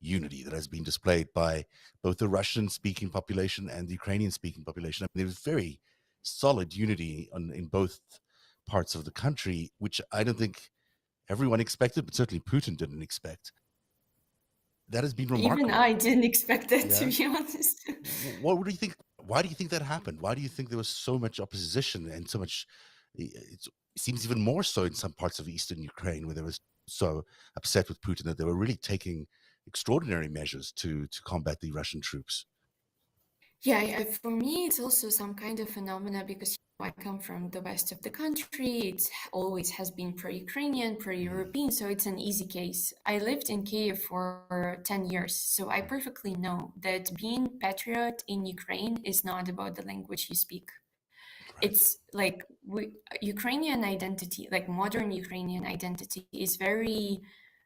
unity that has been displayed by both the Russian-speaking population and the Ukrainian-speaking population. I mean, there's very solid unity in both parts of the country, which I don't think everyone expected, but certainly Putin didn't expect. That has been remarkable. Even I didn't expect that, Yeah? to be honest. What do you think? Why do you think that happened? Why do you think there was so much opposition and so much? It seems even more so in some parts of eastern Ukraine, where they were so upset with Putin that they were really taking extraordinary measures to combat the Russian troops. Yeah, for me, it's also some kind of phenomena because I come from the west of the country. It always has been pro-Ukrainian, pro-European, so it's an easy case. I lived in Kiev for 10 years, so I perfectly know that being patriot in Ukraine is not about the language you speak. Right. It's like Ukrainian identity, like modern Ukrainian identity is very,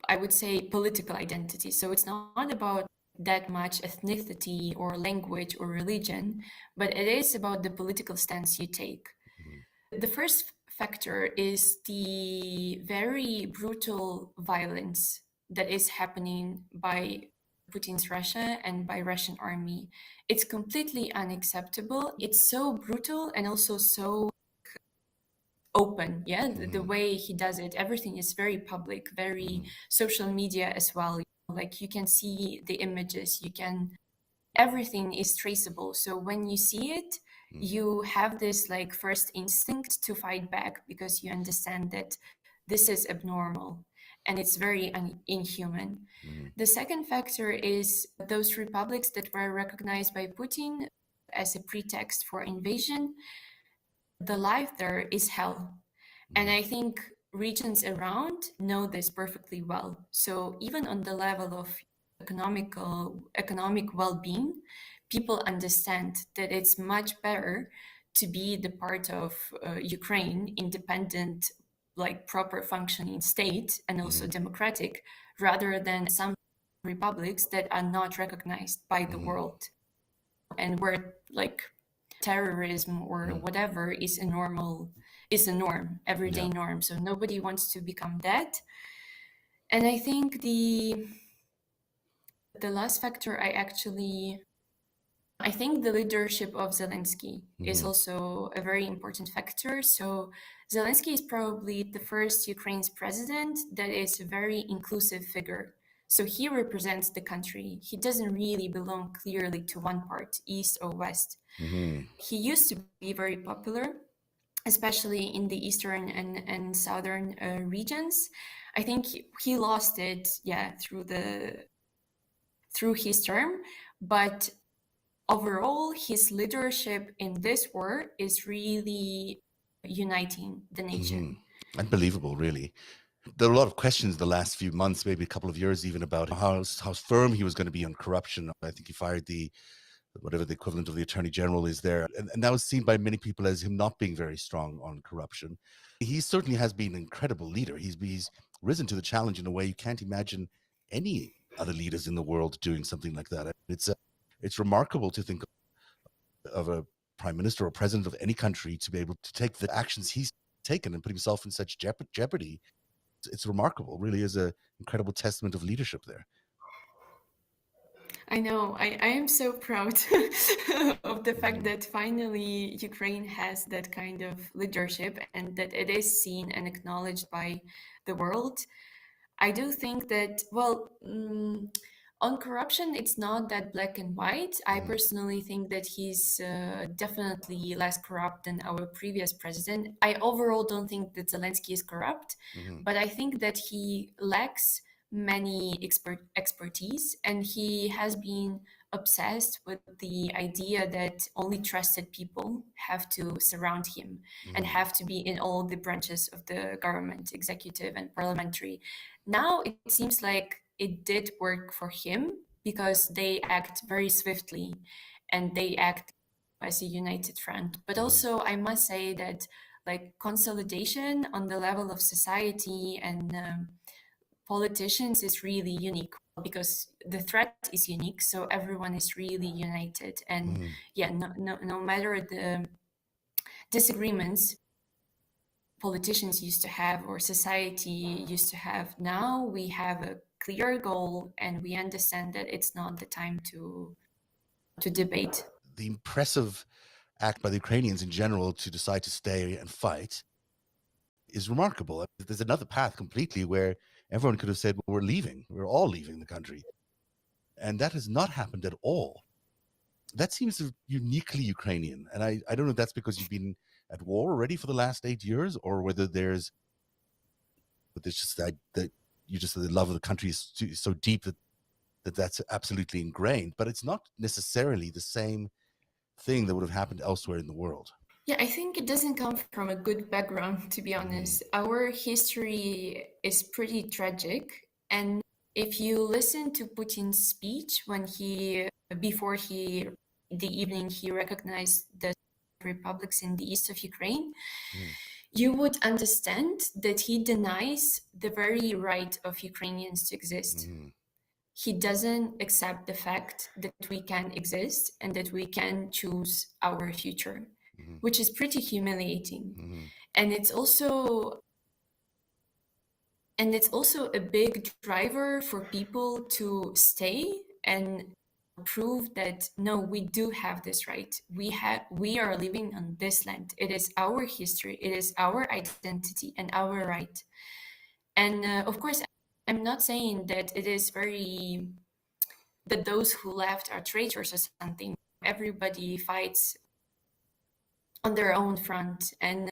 I would say, political identity. So it's not about that much ethnicity or language or religion, but it is about the political stance you take. The first factor is the very brutal violence that is happening by Putin's Russia and by Russian army. It's completely unacceptable. It's so brutal and also so open. Yeah, the way he does it, everything is very public, very social media as well. Like you can see the images, everything is traceable. So when you see it, you have this like first instinct to fight back because you understand that this is abnormal and it's very inhuman. The second factor is those republics that were recognized by Putin as a pretext for invasion. The life there is hell. And I think regions around know this perfectly well. So even on the level of economic well-being, people understand that it's much better to be the part of Ukraine, independent, like proper functioning state and also democratic, rather than some republics that are not recognized by the world and where like terrorism or whatever is a norm, everyday norm. So nobody wants to become that. And I think the last factor, I think the leadership of Zelensky is also a very important factor. So Zelensky is probably the first Ukraine's president that is a very inclusive figure. So he represents the country. He doesn't really belong clearly to one part, east or west. He used to be very popular, especially in the eastern and southern regions. I think he lost it, through his term, but overall, his leadership in this war is really uniting the nation. Unbelievable, really. There were a lot of questions the last few months, maybe a couple of years even, about how firm he was going to be on corruption. I think he fired whatever the equivalent of the attorney general is there. And that was seen by many people as him not being very strong on corruption. He certainly has been an incredible leader. He's risen to the challenge in a way you can't imagine any other leaders in the world doing something like that. It's remarkable to think of a prime minister or president of any country to be able to take the actions he's taken and put himself in such jeopardy. It's remarkable. Really is an incredible testament of leadership there. I know. I am so proud of the fact that finally Ukraine has that kind of leadership and that it is seen and acknowledged by the world. I do think that, well, on corruption, it's not that black and white. I personally think that he's definitely less corrupt than our previous president. I overall don't think that Zelensky is corrupt, but I think that he lacks many expertise, and he has been obsessed with the idea that only trusted people have to surround him and have to be in all the branches of the government, executive and parliamentary. Now it seems like it did work for him because they act very swiftly and they act as a united front. But also I must say that like consolidation on the level of society and politicians is really unique because the threat is unique, so everyone is really united. And no matter the disagreements politicians used to have or society used to have, now we have a clear goal and we understand that it's not the time to debate. The impressive act by the Ukrainians in general to decide to stay and fight is remarkable. There's another path completely where everyone could have said, well, we're all leaving the country. And that has not happened at all. That seems uniquely Ukrainian. And I don't know if that's because you've been at war already for the last 8 years, or whether there's just that you just the love of the country is so deep that's absolutely ingrained. But it's not necessarily the same thing that would have happened elsewhere in the world. Yeah, I think it doesn't come from a good background, to be honest. Our history is pretty tragic. And if you listen to Putin's speech before the evening he recognized the republics in the east of Ukraine, you would understand that he denies the very right of Ukrainians to exist. He doesn't accept the fact that we can exist and that we can choose our future, which is pretty humiliating. And it's also a big driver for people to stay and prove that no, we do have this right. We are living on this land. It is our history, it is our identity and our right. And of course, I'm not saying that it is that those who left are traitors or something. Everybody fights on their own front, and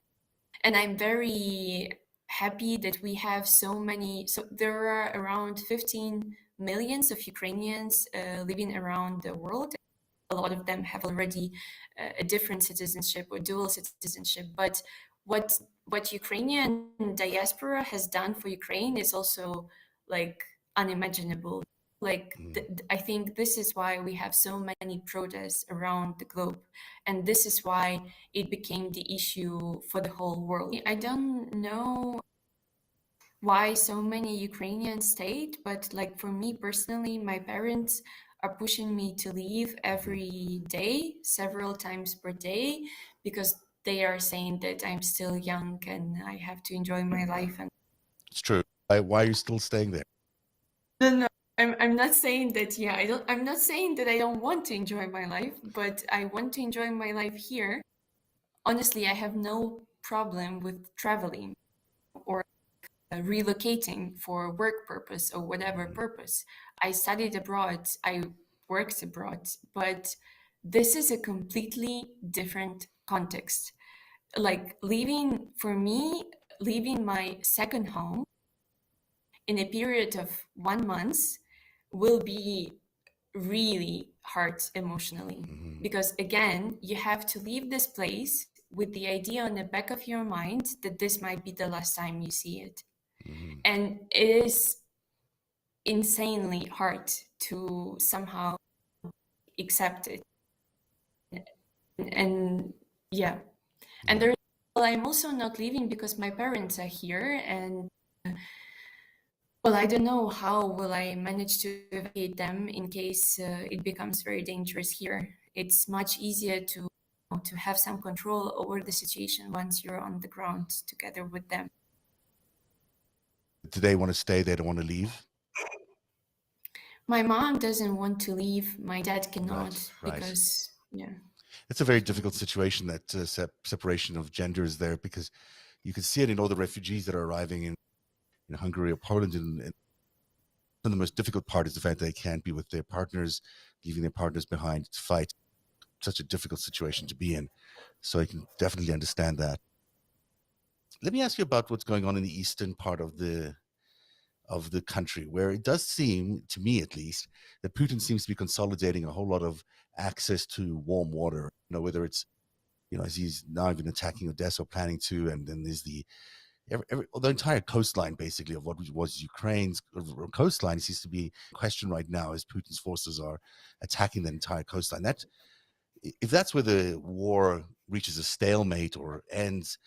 I'm very happy that we have so many. So there are around 15 millions of Ukrainians living around the world. A lot of them have already a different citizenship or dual citizenship. But what Ukrainian diaspora has done for Ukraine is also like unimaginable. Like I think this is why we have so many protests around the globe, and this is why it became the issue for the whole world. I don't know why so many Ukrainians stayed, but like for me personally, my parents are pushing me to leave every day, several times per day, because they are saying that I'm still young and I have to enjoy my life. And it's true. Why are you still staying there? No, I'm not saying that. Yeah, I'm not saying that I don't want to enjoy my life, but I want to enjoy my life here. Honestly, I have no problem with traveling or relocating for work purpose or whatever purpose. I studied abroad, I worked abroad, but this is a completely different context. Like leaving my second home in a period of 1 month will be really hard emotionally, because again, you have to leave this place with the idea on the back of your mind that this might be the last time you see it. And it is insanely hard to somehow accept it. And yeah, and there's, well, I'm also not leaving because my parents are here, and well, I don't know how will I manage to evacuate them in case it becomes very dangerous here. It's much easier to have some control over the situation once you're on the ground together with them. Do they want to stay? They don't want to leave? My mom doesn't want to leave. My dad cannot Right. because, yeah. It's a very difficult situation, that separation of genders there, because you can see it in all the refugees that are arriving in Hungary or Poland. And one of the most difficult part is the fact that they can't be with their partners, leaving their partners behind to fight. Such a difficult situation to be in. So I can definitely understand that. Let me ask you about what's going on in the eastern part of the country, where it does seem, to me at least, that Putin seems to be consolidating a whole lot of access to warm water. Whether it's, as he's now even attacking Odessa, or planning to, and then there's the entire coastline, basically, of what was Ukraine's coastline. It seems to be in question right now as Putin's forces are attacking the entire coastline. That, if that's where the war reaches a stalemate or ends,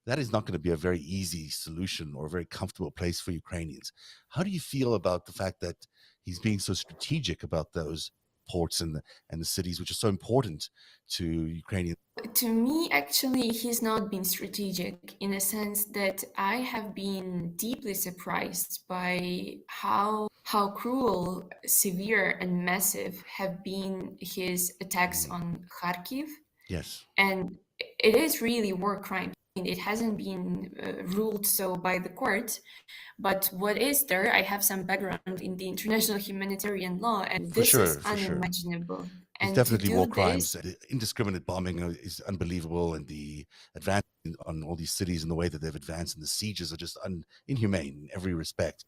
that is not going to be a very easy solution or a very comfortable place for Ukrainians. How do you feel about the fact that he's being so strategic about those ports and the cities, which are so important to Ukrainians? To me, actually, he's not been strategic, in a sense that I have been deeply surprised by how cruel, severe, and massive have been his attacks on Kharkiv. Yes. And it is really war crime. It hasn't been ruled so by the court, but what is there? I have some background in the international humanitarian law, and this is unimaginable. There's And definitely war crimes. This, the indiscriminate bombing is unbelievable, and the advance on all these cities and the way that they've advanced, and the sieges are just inhumane in every respect.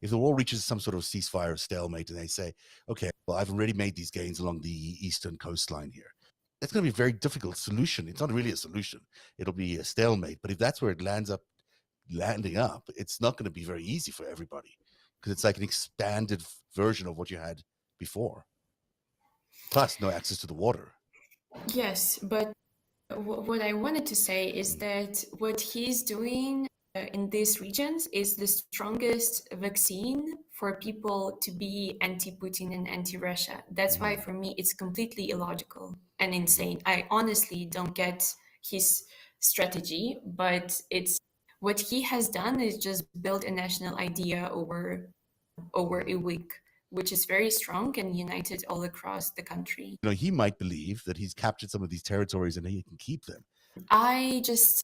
If the war reaches some sort of ceasefire or stalemate, and they say, okay, well, I've already made these gains along the eastern coastline here, that's going to be a very difficult solution. It's not really a solution. It'll be a stalemate. But if that's where it landing up, it's not going to be very easy for everybody, because it's like an expanded version of what you had before. Plus, no access to the water. Yes, but what I wanted to say is that what he's doing in these regions is the strongest vaccine for people to be anti-Putin and anti-Russia. That's why, for me, it's completely illogical and insane. I honestly don't get his strategy, but it's what he has done is just build a national idea over a week, which is very strong and united all across the country. He might believe that he's captured some of these territories and he can keep them. I just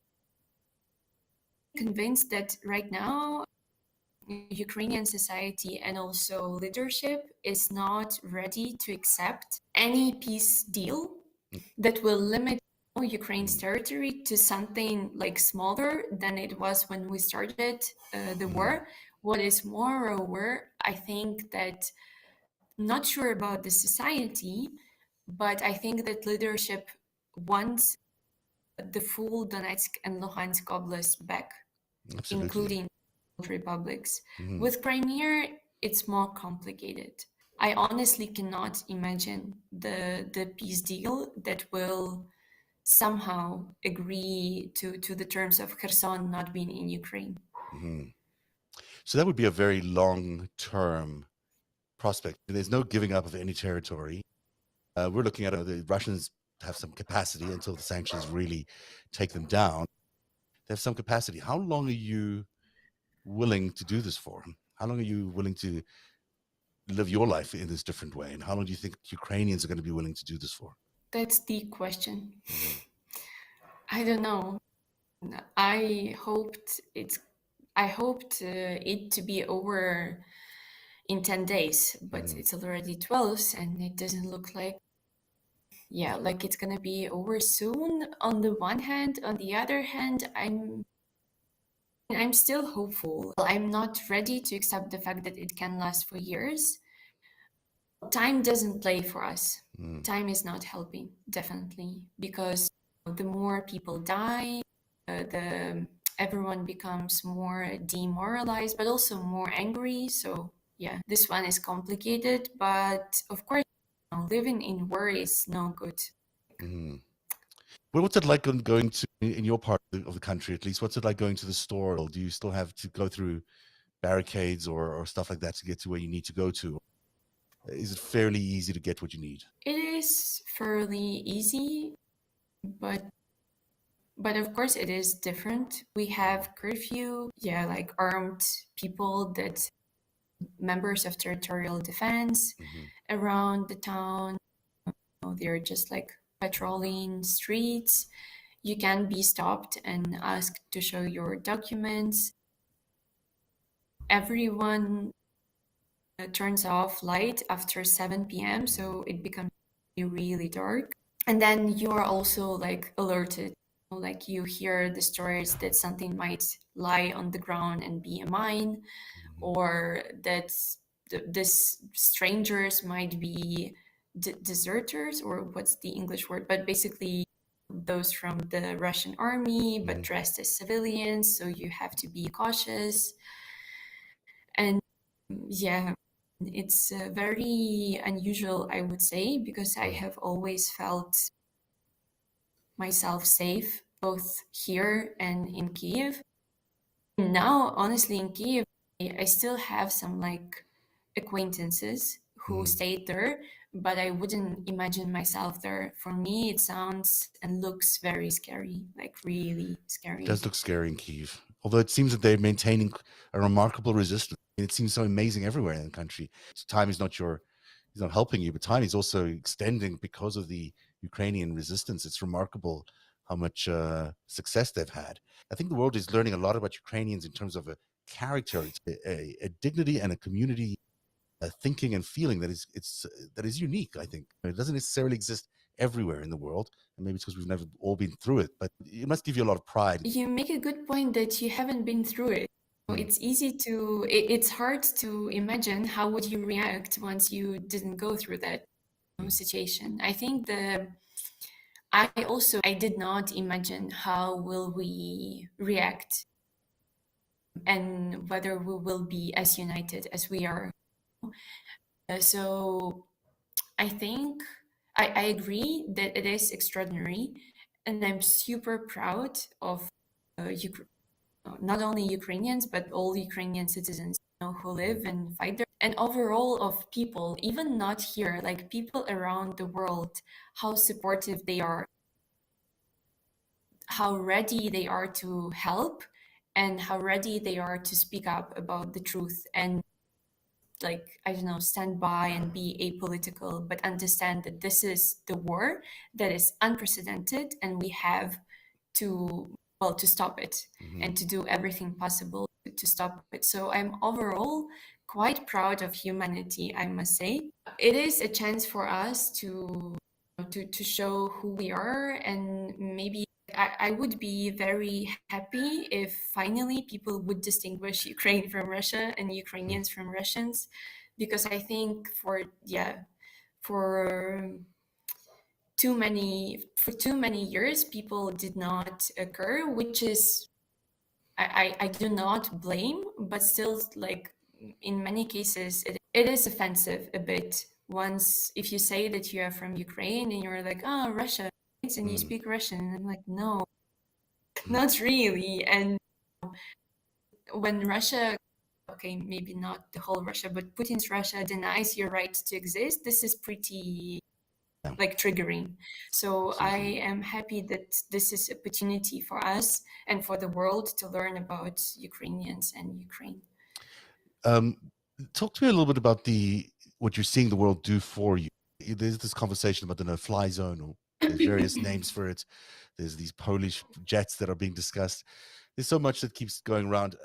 convinced that right now Ukrainian society and also leadership is not ready to accept any peace deal that will limit Ukraine's territory to something like smaller than it was when we started the war. What is moreover, I think that, not sure about the society, but I think that leadership wants the full Donetsk and Luhansk Oblast back, including republics. With Crimea, it's more complicated. I honestly cannot imagine the peace deal that will somehow agree to the terms of Kherson not being in Ukraine. So that would be a very long-term prospect. There's no giving up of any territory. We're looking at the Russians have some capacity until the sanctions really take them down. They have some capacity. How long are you willing to do this for? How long are you willing to live your life in this different way? And how long do you think Ukrainians are going to be willing to do this for? That's the question. I don't know. I hoped it to be over in 10 days, but it's already 12 and it doesn't look like it's gonna be over soon on the one hand. On the other hand, I'm still hopeful. I'm not ready to accept the fact that it can last for years. Time doesn't play for us. Time is not helping, definitely, because the more people die, the everyone becomes more demoralized, but also more angry. So yeah, this one is complicated, but of course, living in worry is no good. Mm-hmm. Well, what's it like going to, in your part of the country at least, what's it like going to the store? Do you still have to go through barricades or stuff like that to get to where you need to go to? Is it fairly easy to get what you need? It is fairly easy, but of course it is different. We have curfew, yeah, like armed people, that members of territorial defense around the town. They're just like patrolling streets. You can be stopped and asked to show your documents. Everyone turns off light after 7 p.m. So it becomes really dark. And then you are also like alerted. Like you hear the stories that something might lie on the ground and be a mine, or that this strangers might be deserters, or what's the English word? But basically those from the Russian army, but dressed as civilians. So you have to be cautious. And yeah, it's very unusual, I would say, because I have always felt myself safe both here and in Kiev. Now, honestly, in Kiev, I still have some like acquaintances who stayed there, but I wouldn't imagine myself there. For me, it sounds and looks very scary, like really It scary. does look scary in Kyiv, although it seems that they're maintaining a remarkable resistance. It seems so amazing everywhere in the country. Time is not he's not helping you, but time is also extending because of the Ukrainian resistance. It's remarkable how much success they've had. I think the world is learning a lot about Ukrainians in terms of a character, a dignity, and a community thinking and feeling that is unique. I think it doesn't necessarily exist everywhere in the world, and maybe it's because we've never all been through it. But it must give you a lot of pride. You make a good point that you haven't been through it. It's easy to, it's hard to imagine how would you react once you didn't go through that situation. I think I did not imagine how will we react and whether we will be as united as we are. So I think I agree that it is extraordinary, and I'm super proud of not only Ukrainians, but all Ukrainian citizens who live and fight there. And overall of people, even not here, like people around the world, how supportive they are, how ready they are to help, and how ready they are to speak up about the truth and, like, I don't know, stand by and be apolitical, but understand that this is the war that is unprecedented and we have to, well, to stop it and to do everything possible to stop it. So I'm overall quite proud of humanity, I must say. It is a chance for us to show who we are, and maybe I would be very happy if finally people would distinguish Ukraine from Russia and Ukrainians from Russians, because I think for too many years people did not occur, which is I do not blame, but still, like, in many cases it is offensive a bit once if you say that you are from Ukraine and you're like, oh, Russia, and you speak Russian, and I'm like, no, not really. And when Russia, okay, maybe not the whole Russia, but Putin's Russia denies your right to exist, this is pretty like triggering. So I am happy that this is opportunity for us and for the world to learn about Ukrainians and Ukraine. Talk to me a little bit about what you're seeing the world do for you. There's this conversation about the no-fly zone, or there's various names for it. There's these Polish jets that are being discussed. There's so much that keeps going around.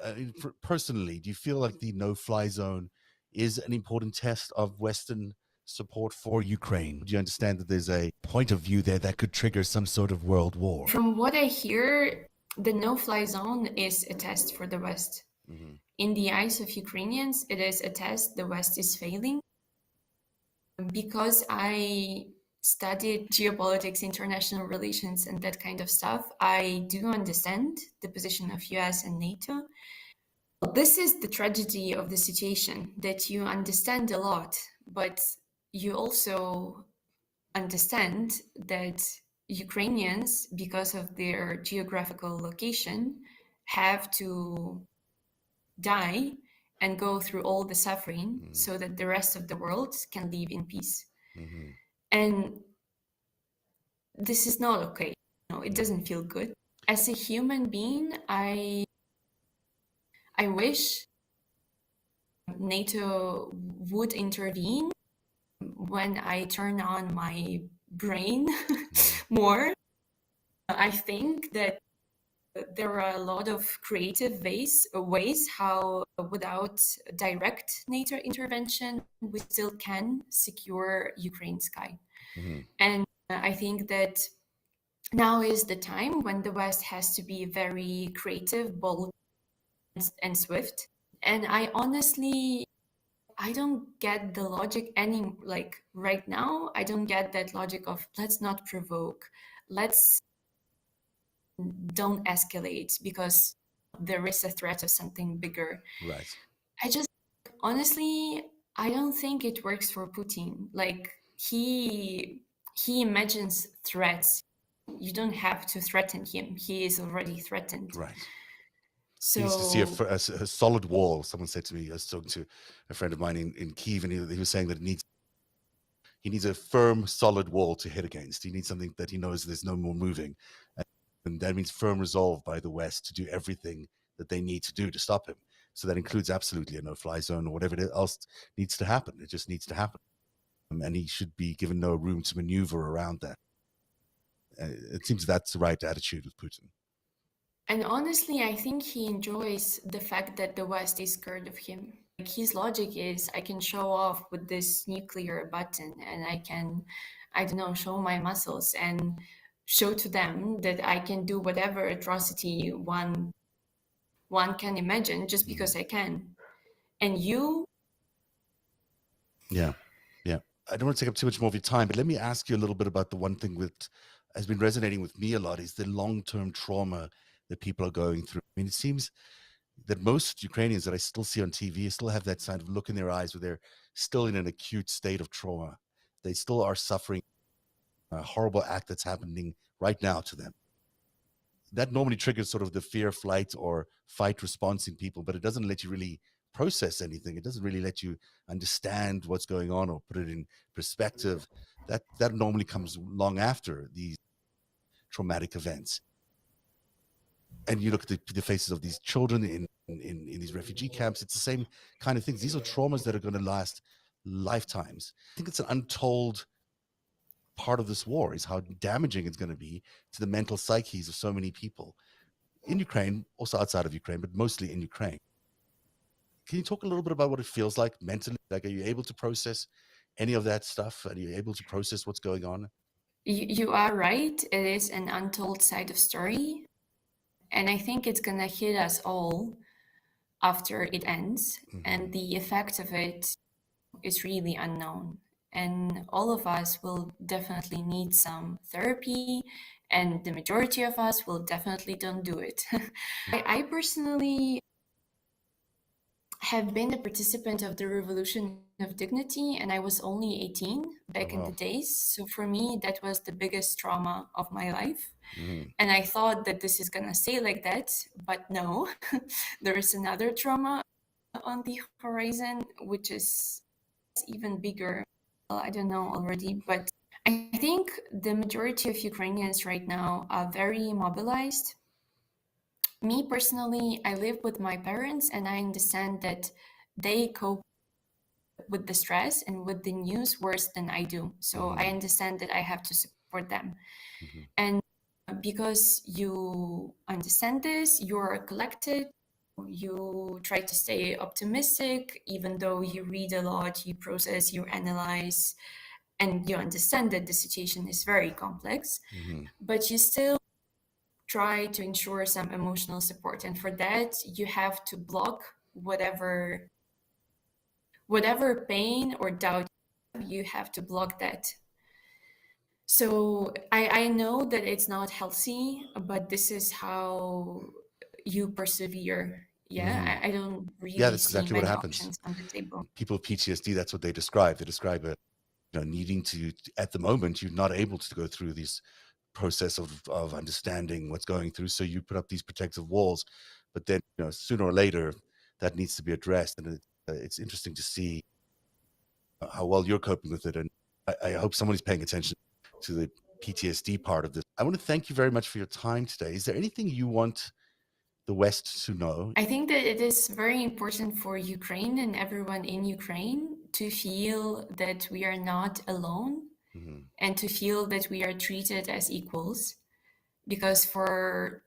Personally, do you feel like the no-fly zone is an important test of Western support for Ukraine? Do you understand that there's a point of view there that could trigger some sort of world war? From what I hear, the no-fly zone is a test for the West. In the eyes of Ukrainians, it is a test the West is failing, because I studied geopolitics, international relations, and that kind of stuff, I do understand the position of US and NATO. This is the tragedy of the situation, that you understand a lot, but you also understand that Ukrainians, because of their geographical location, have to die and go through all the suffering so that the rest of the world can live in peace. And this is not okay. No, it doesn't feel good. As a human being, I wish NATO would intervene when I turn on my brain more. I think that there are a lot of creative ways how, without direct NATO intervention, we still can secure Ukraine's sky. And I think that now is the time when the West has to be very creative, bold, and swift. And I don't get the logic right now. I don't get that logic of let's not provoke, let's don't escalate because there is a threat of something bigger. Right. Honestly, I don't think it works for Putin. Like he imagines threats. You don't have to threaten him. He is already threatened. Right. So he needs to see a solid wall. Someone said to me, I was talking to a friend of mine in Kyiv, and he was saying that he needs a firm, solid wall to hit against. He needs something that he knows there's no more moving. And that means firm resolve by the West to do everything that they need to do to stop him. So that includes absolutely a no-fly zone or whatever else needs to happen. It just needs to happen. And he should be given no room to maneuver around that. It seems that's the right attitude with Putin. And honestly, I think he enjoys the fact that the West is scared of him. Like his logic is, I can show off with this nuclear button and I can, I don't know, show my muscles and show to them that I can do whatever atrocity one can imagine just because I can. And you? Yeah. I don't want to take up too much more of your time, but let me ask you a little bit about the one thing that has been resonating with me a lot is the long-term trauma that people are going through. I mean, it seems that most Ukrainians that I still see on TV still have that kind of look in their eyes where they're still in an acute state of trauma. They still are suffering a horrible act that's happening right now to them. That normally triggers sort of the fear, flight, or fight response in people, but it doesn't let you really process anything. It doesn't really let you understand what's going on or put it in perspective. That normally comes long after these traumatic events. And you look at the faces of these children in these refugee camps. It's the same kind of things. These are traumas that are going to last lifetimes. I think it's an untold part of this war is how damaging it's going to be to the mental psyches of so many people in Ukraine, also outside of Ukraine, but mostly in Ukraine. Can you talk a little bit about what it feels like mentally? Like, are you able to process any of that stuff? Are you able to process what's going on? You are right. It is an untold side of story. And I think it's going to hit us all after it ends. And the effect of it is really unknown. And all of us will definitely need some therapy. And the majority of us will definitely don't do it. I personally have been a participant of the Revolution of Dignity, and I was only 18 back in the days. So for me, that was the biggest trauma of my life. And I thought that this is gonna stay like that, but no, there is another trauma on the horizon, which is even bigger. Well, I don't know already, but I think the majority of Ukrainians right now are very mobilized. Me personally, I live with my parents and I understand that they cope with the stress and with the news worse than I do. So I understand that I have to support them. And because you understand this, you're collected, you try to stay optimistic, even though you read a lot, you process, you analyze, and you understand that the situation is very complex, but you still try to ensure some emotional support. And for that, you have to block whatever pain or doubt, you have to block that. So I know that it's not healthy, but this is how you persevere. Yeah, I don't Yeah, really that's see exactly what many happens. options on the table. People with PTSD, that's what they describe. They describe needing to, at the moment, you're not able to go through this process of understanding what's going through. So you put up these protective walls, but then, sooner or later that needs to be addressed. And it's interesting to see how well you're coping with it. And I hope somebody's paying attention to the PTSD part of this. I want to thank you very much for your time today. Is there anything you want the West to know? I think that it is very important for Ukraine and everyone in Ukraine to feel that we are not alone and to feel that we are treated as equals, because for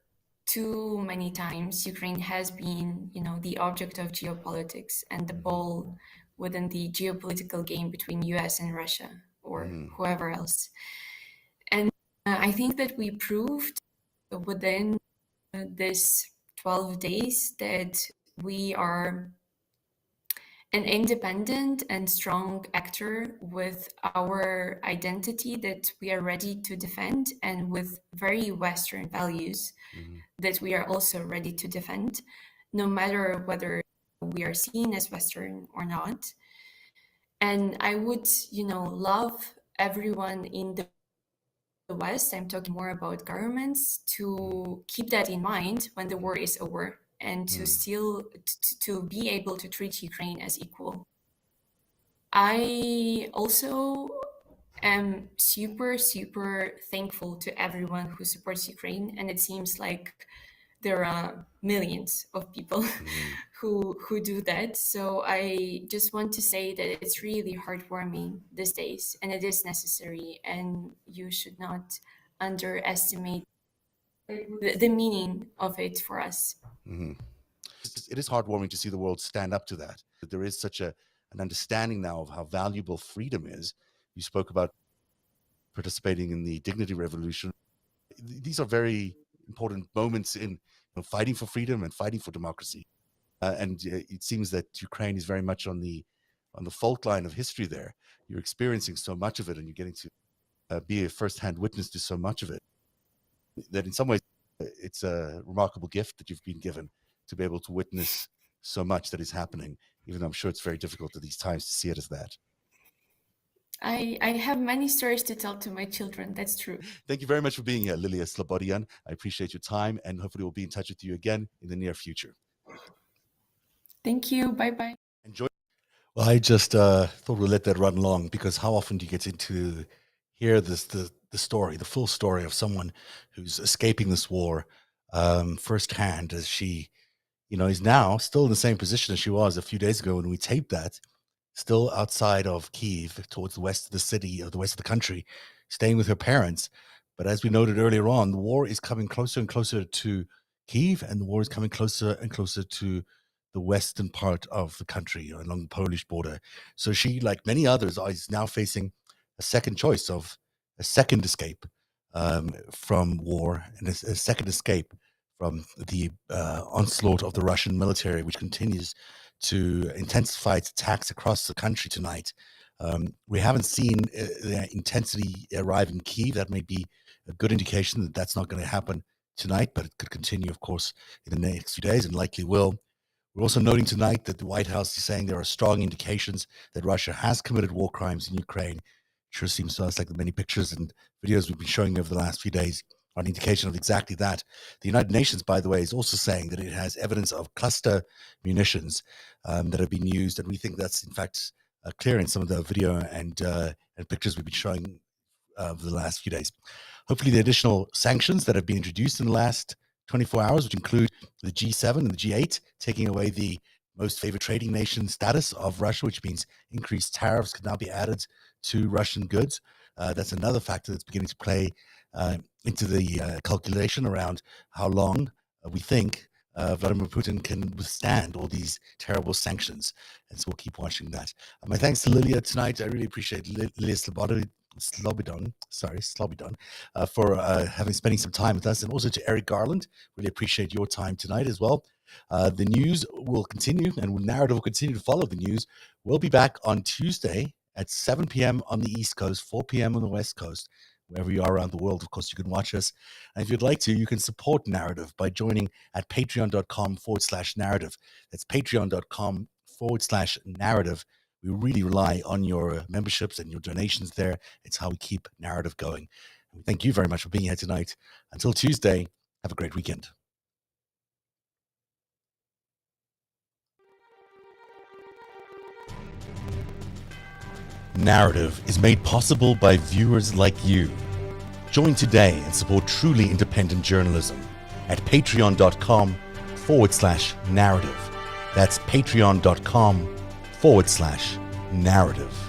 too many times Ukraine has been, the object of geopolitics and the ball within the geopolitical game between US and Russia or whoever else. And I think that we proved within this 12 days that we are an independent and strong actor with our identity that we are ready to defend, and with very Western values that we are also ready to defend, no matter whether we are seen as Western or not. And I would, love everyone in the West, I'm talking more about governments, to keep that in mind when the war is over, and to still to be able to treat Ukraine as equal. I also am super, super thankful to everyone who supports Ukraine, and it seems like there are millions of people who do that. So I just want to say that it's really heartwarming these days, and it is necessary, and you should not underestimate the meaning of it for us. It is heartwarming to see the world stand up to that. That there is such an understanding now of how valuable freedom is. You spoke about participating in the dignity revolution. These are very important moments in fighting for freedom and fighting for democracy. And it seems that Ukraine is very much on the fault line of history there. You're experiencing so much of it, and you're getting to be a first-hand witness to so much of it, that in some ways it's a remarkable gift that you've been given to be able to witness so much that is happening, even though I'm sure it's very difficult at these times to see it as that. I have many stories to tell to my children. That's true. Thank you very much for being here, Lilia Slobodian. I appreciate your time, and hopefully we'll be in touch with you again in the near future. Thank you. Bye-bye. Enjoy. Well, I just thought we'd let that run long, because how often do you get to hear the story, the full story of someone who's escaping this war firsthand, as she, is now still in the same position as she was a few days ago when we taped that, still outside of Kyiv, towards the west of the city, or the west of the country, staying with her parents. But as we noted earlier on, the war is coming closer and closer to Kyiv, and the war is coming closer and closer to the western part of the country, along the Polish border. So she, like many others, is now facing a second choice of a second escape from war, and a second escape from the onslaught of the Russian military, which continues to intensify its attacks across the country tonight. We haven't seen the intensity arrive in Kyiv. That may be a good indication that that's not going to happen tonight, but it could continue, of course, in the next few days, and likely will. We're also noting tonight that the White House is saying there are strong indications that Russia has committed war crimes in Ukraine. It sure seems to us like the many pictures and videos we've been showing over the last few days are an indication of exactly that. The United Nations, by the way, is also saying that it has evidence of cluster munitions that have been used, and we think that's in fact clear in some of the video and pictures we've been showing over the last few days. Hopefully, the additional sanctions that have been introduced in the last 24 hours, which include the G7 and the G8, taking away the most favored trading nation status of Russia, which means increased tariffs could now be added to Russian goods. That's another factor that's beginning to play into the calculation around how long we think Vladimir Putin can withstand all these terrible sanctions. And so we'll keep watching that. My thanks to Lilia tonight. I really appreciate Lilia Slobodon, for spending some time with us, and also to Eric Garland. Really appreciate your time tonight as well. The news will continue, and the narrative will continue to follow the news. We'll be back on Tuesday at 7 p.m. on the East Coast, 4 p.m. on the West Coast, wherever you are around the world. Of course, you can watch us. And if you'd like to, you can support Narrative by joining at patreon.com/narrative. That's patreon.com/narrative. We really rely on your memberships and your donations there. It's how we keep Narrative going. Thank you very much for being here tonight. Until Tuesday, have a great weekend. Narrative is made possible by viewers like you. Join today and support truly independent journalism at patreon.com/narrative. That's patreon.com/narrative.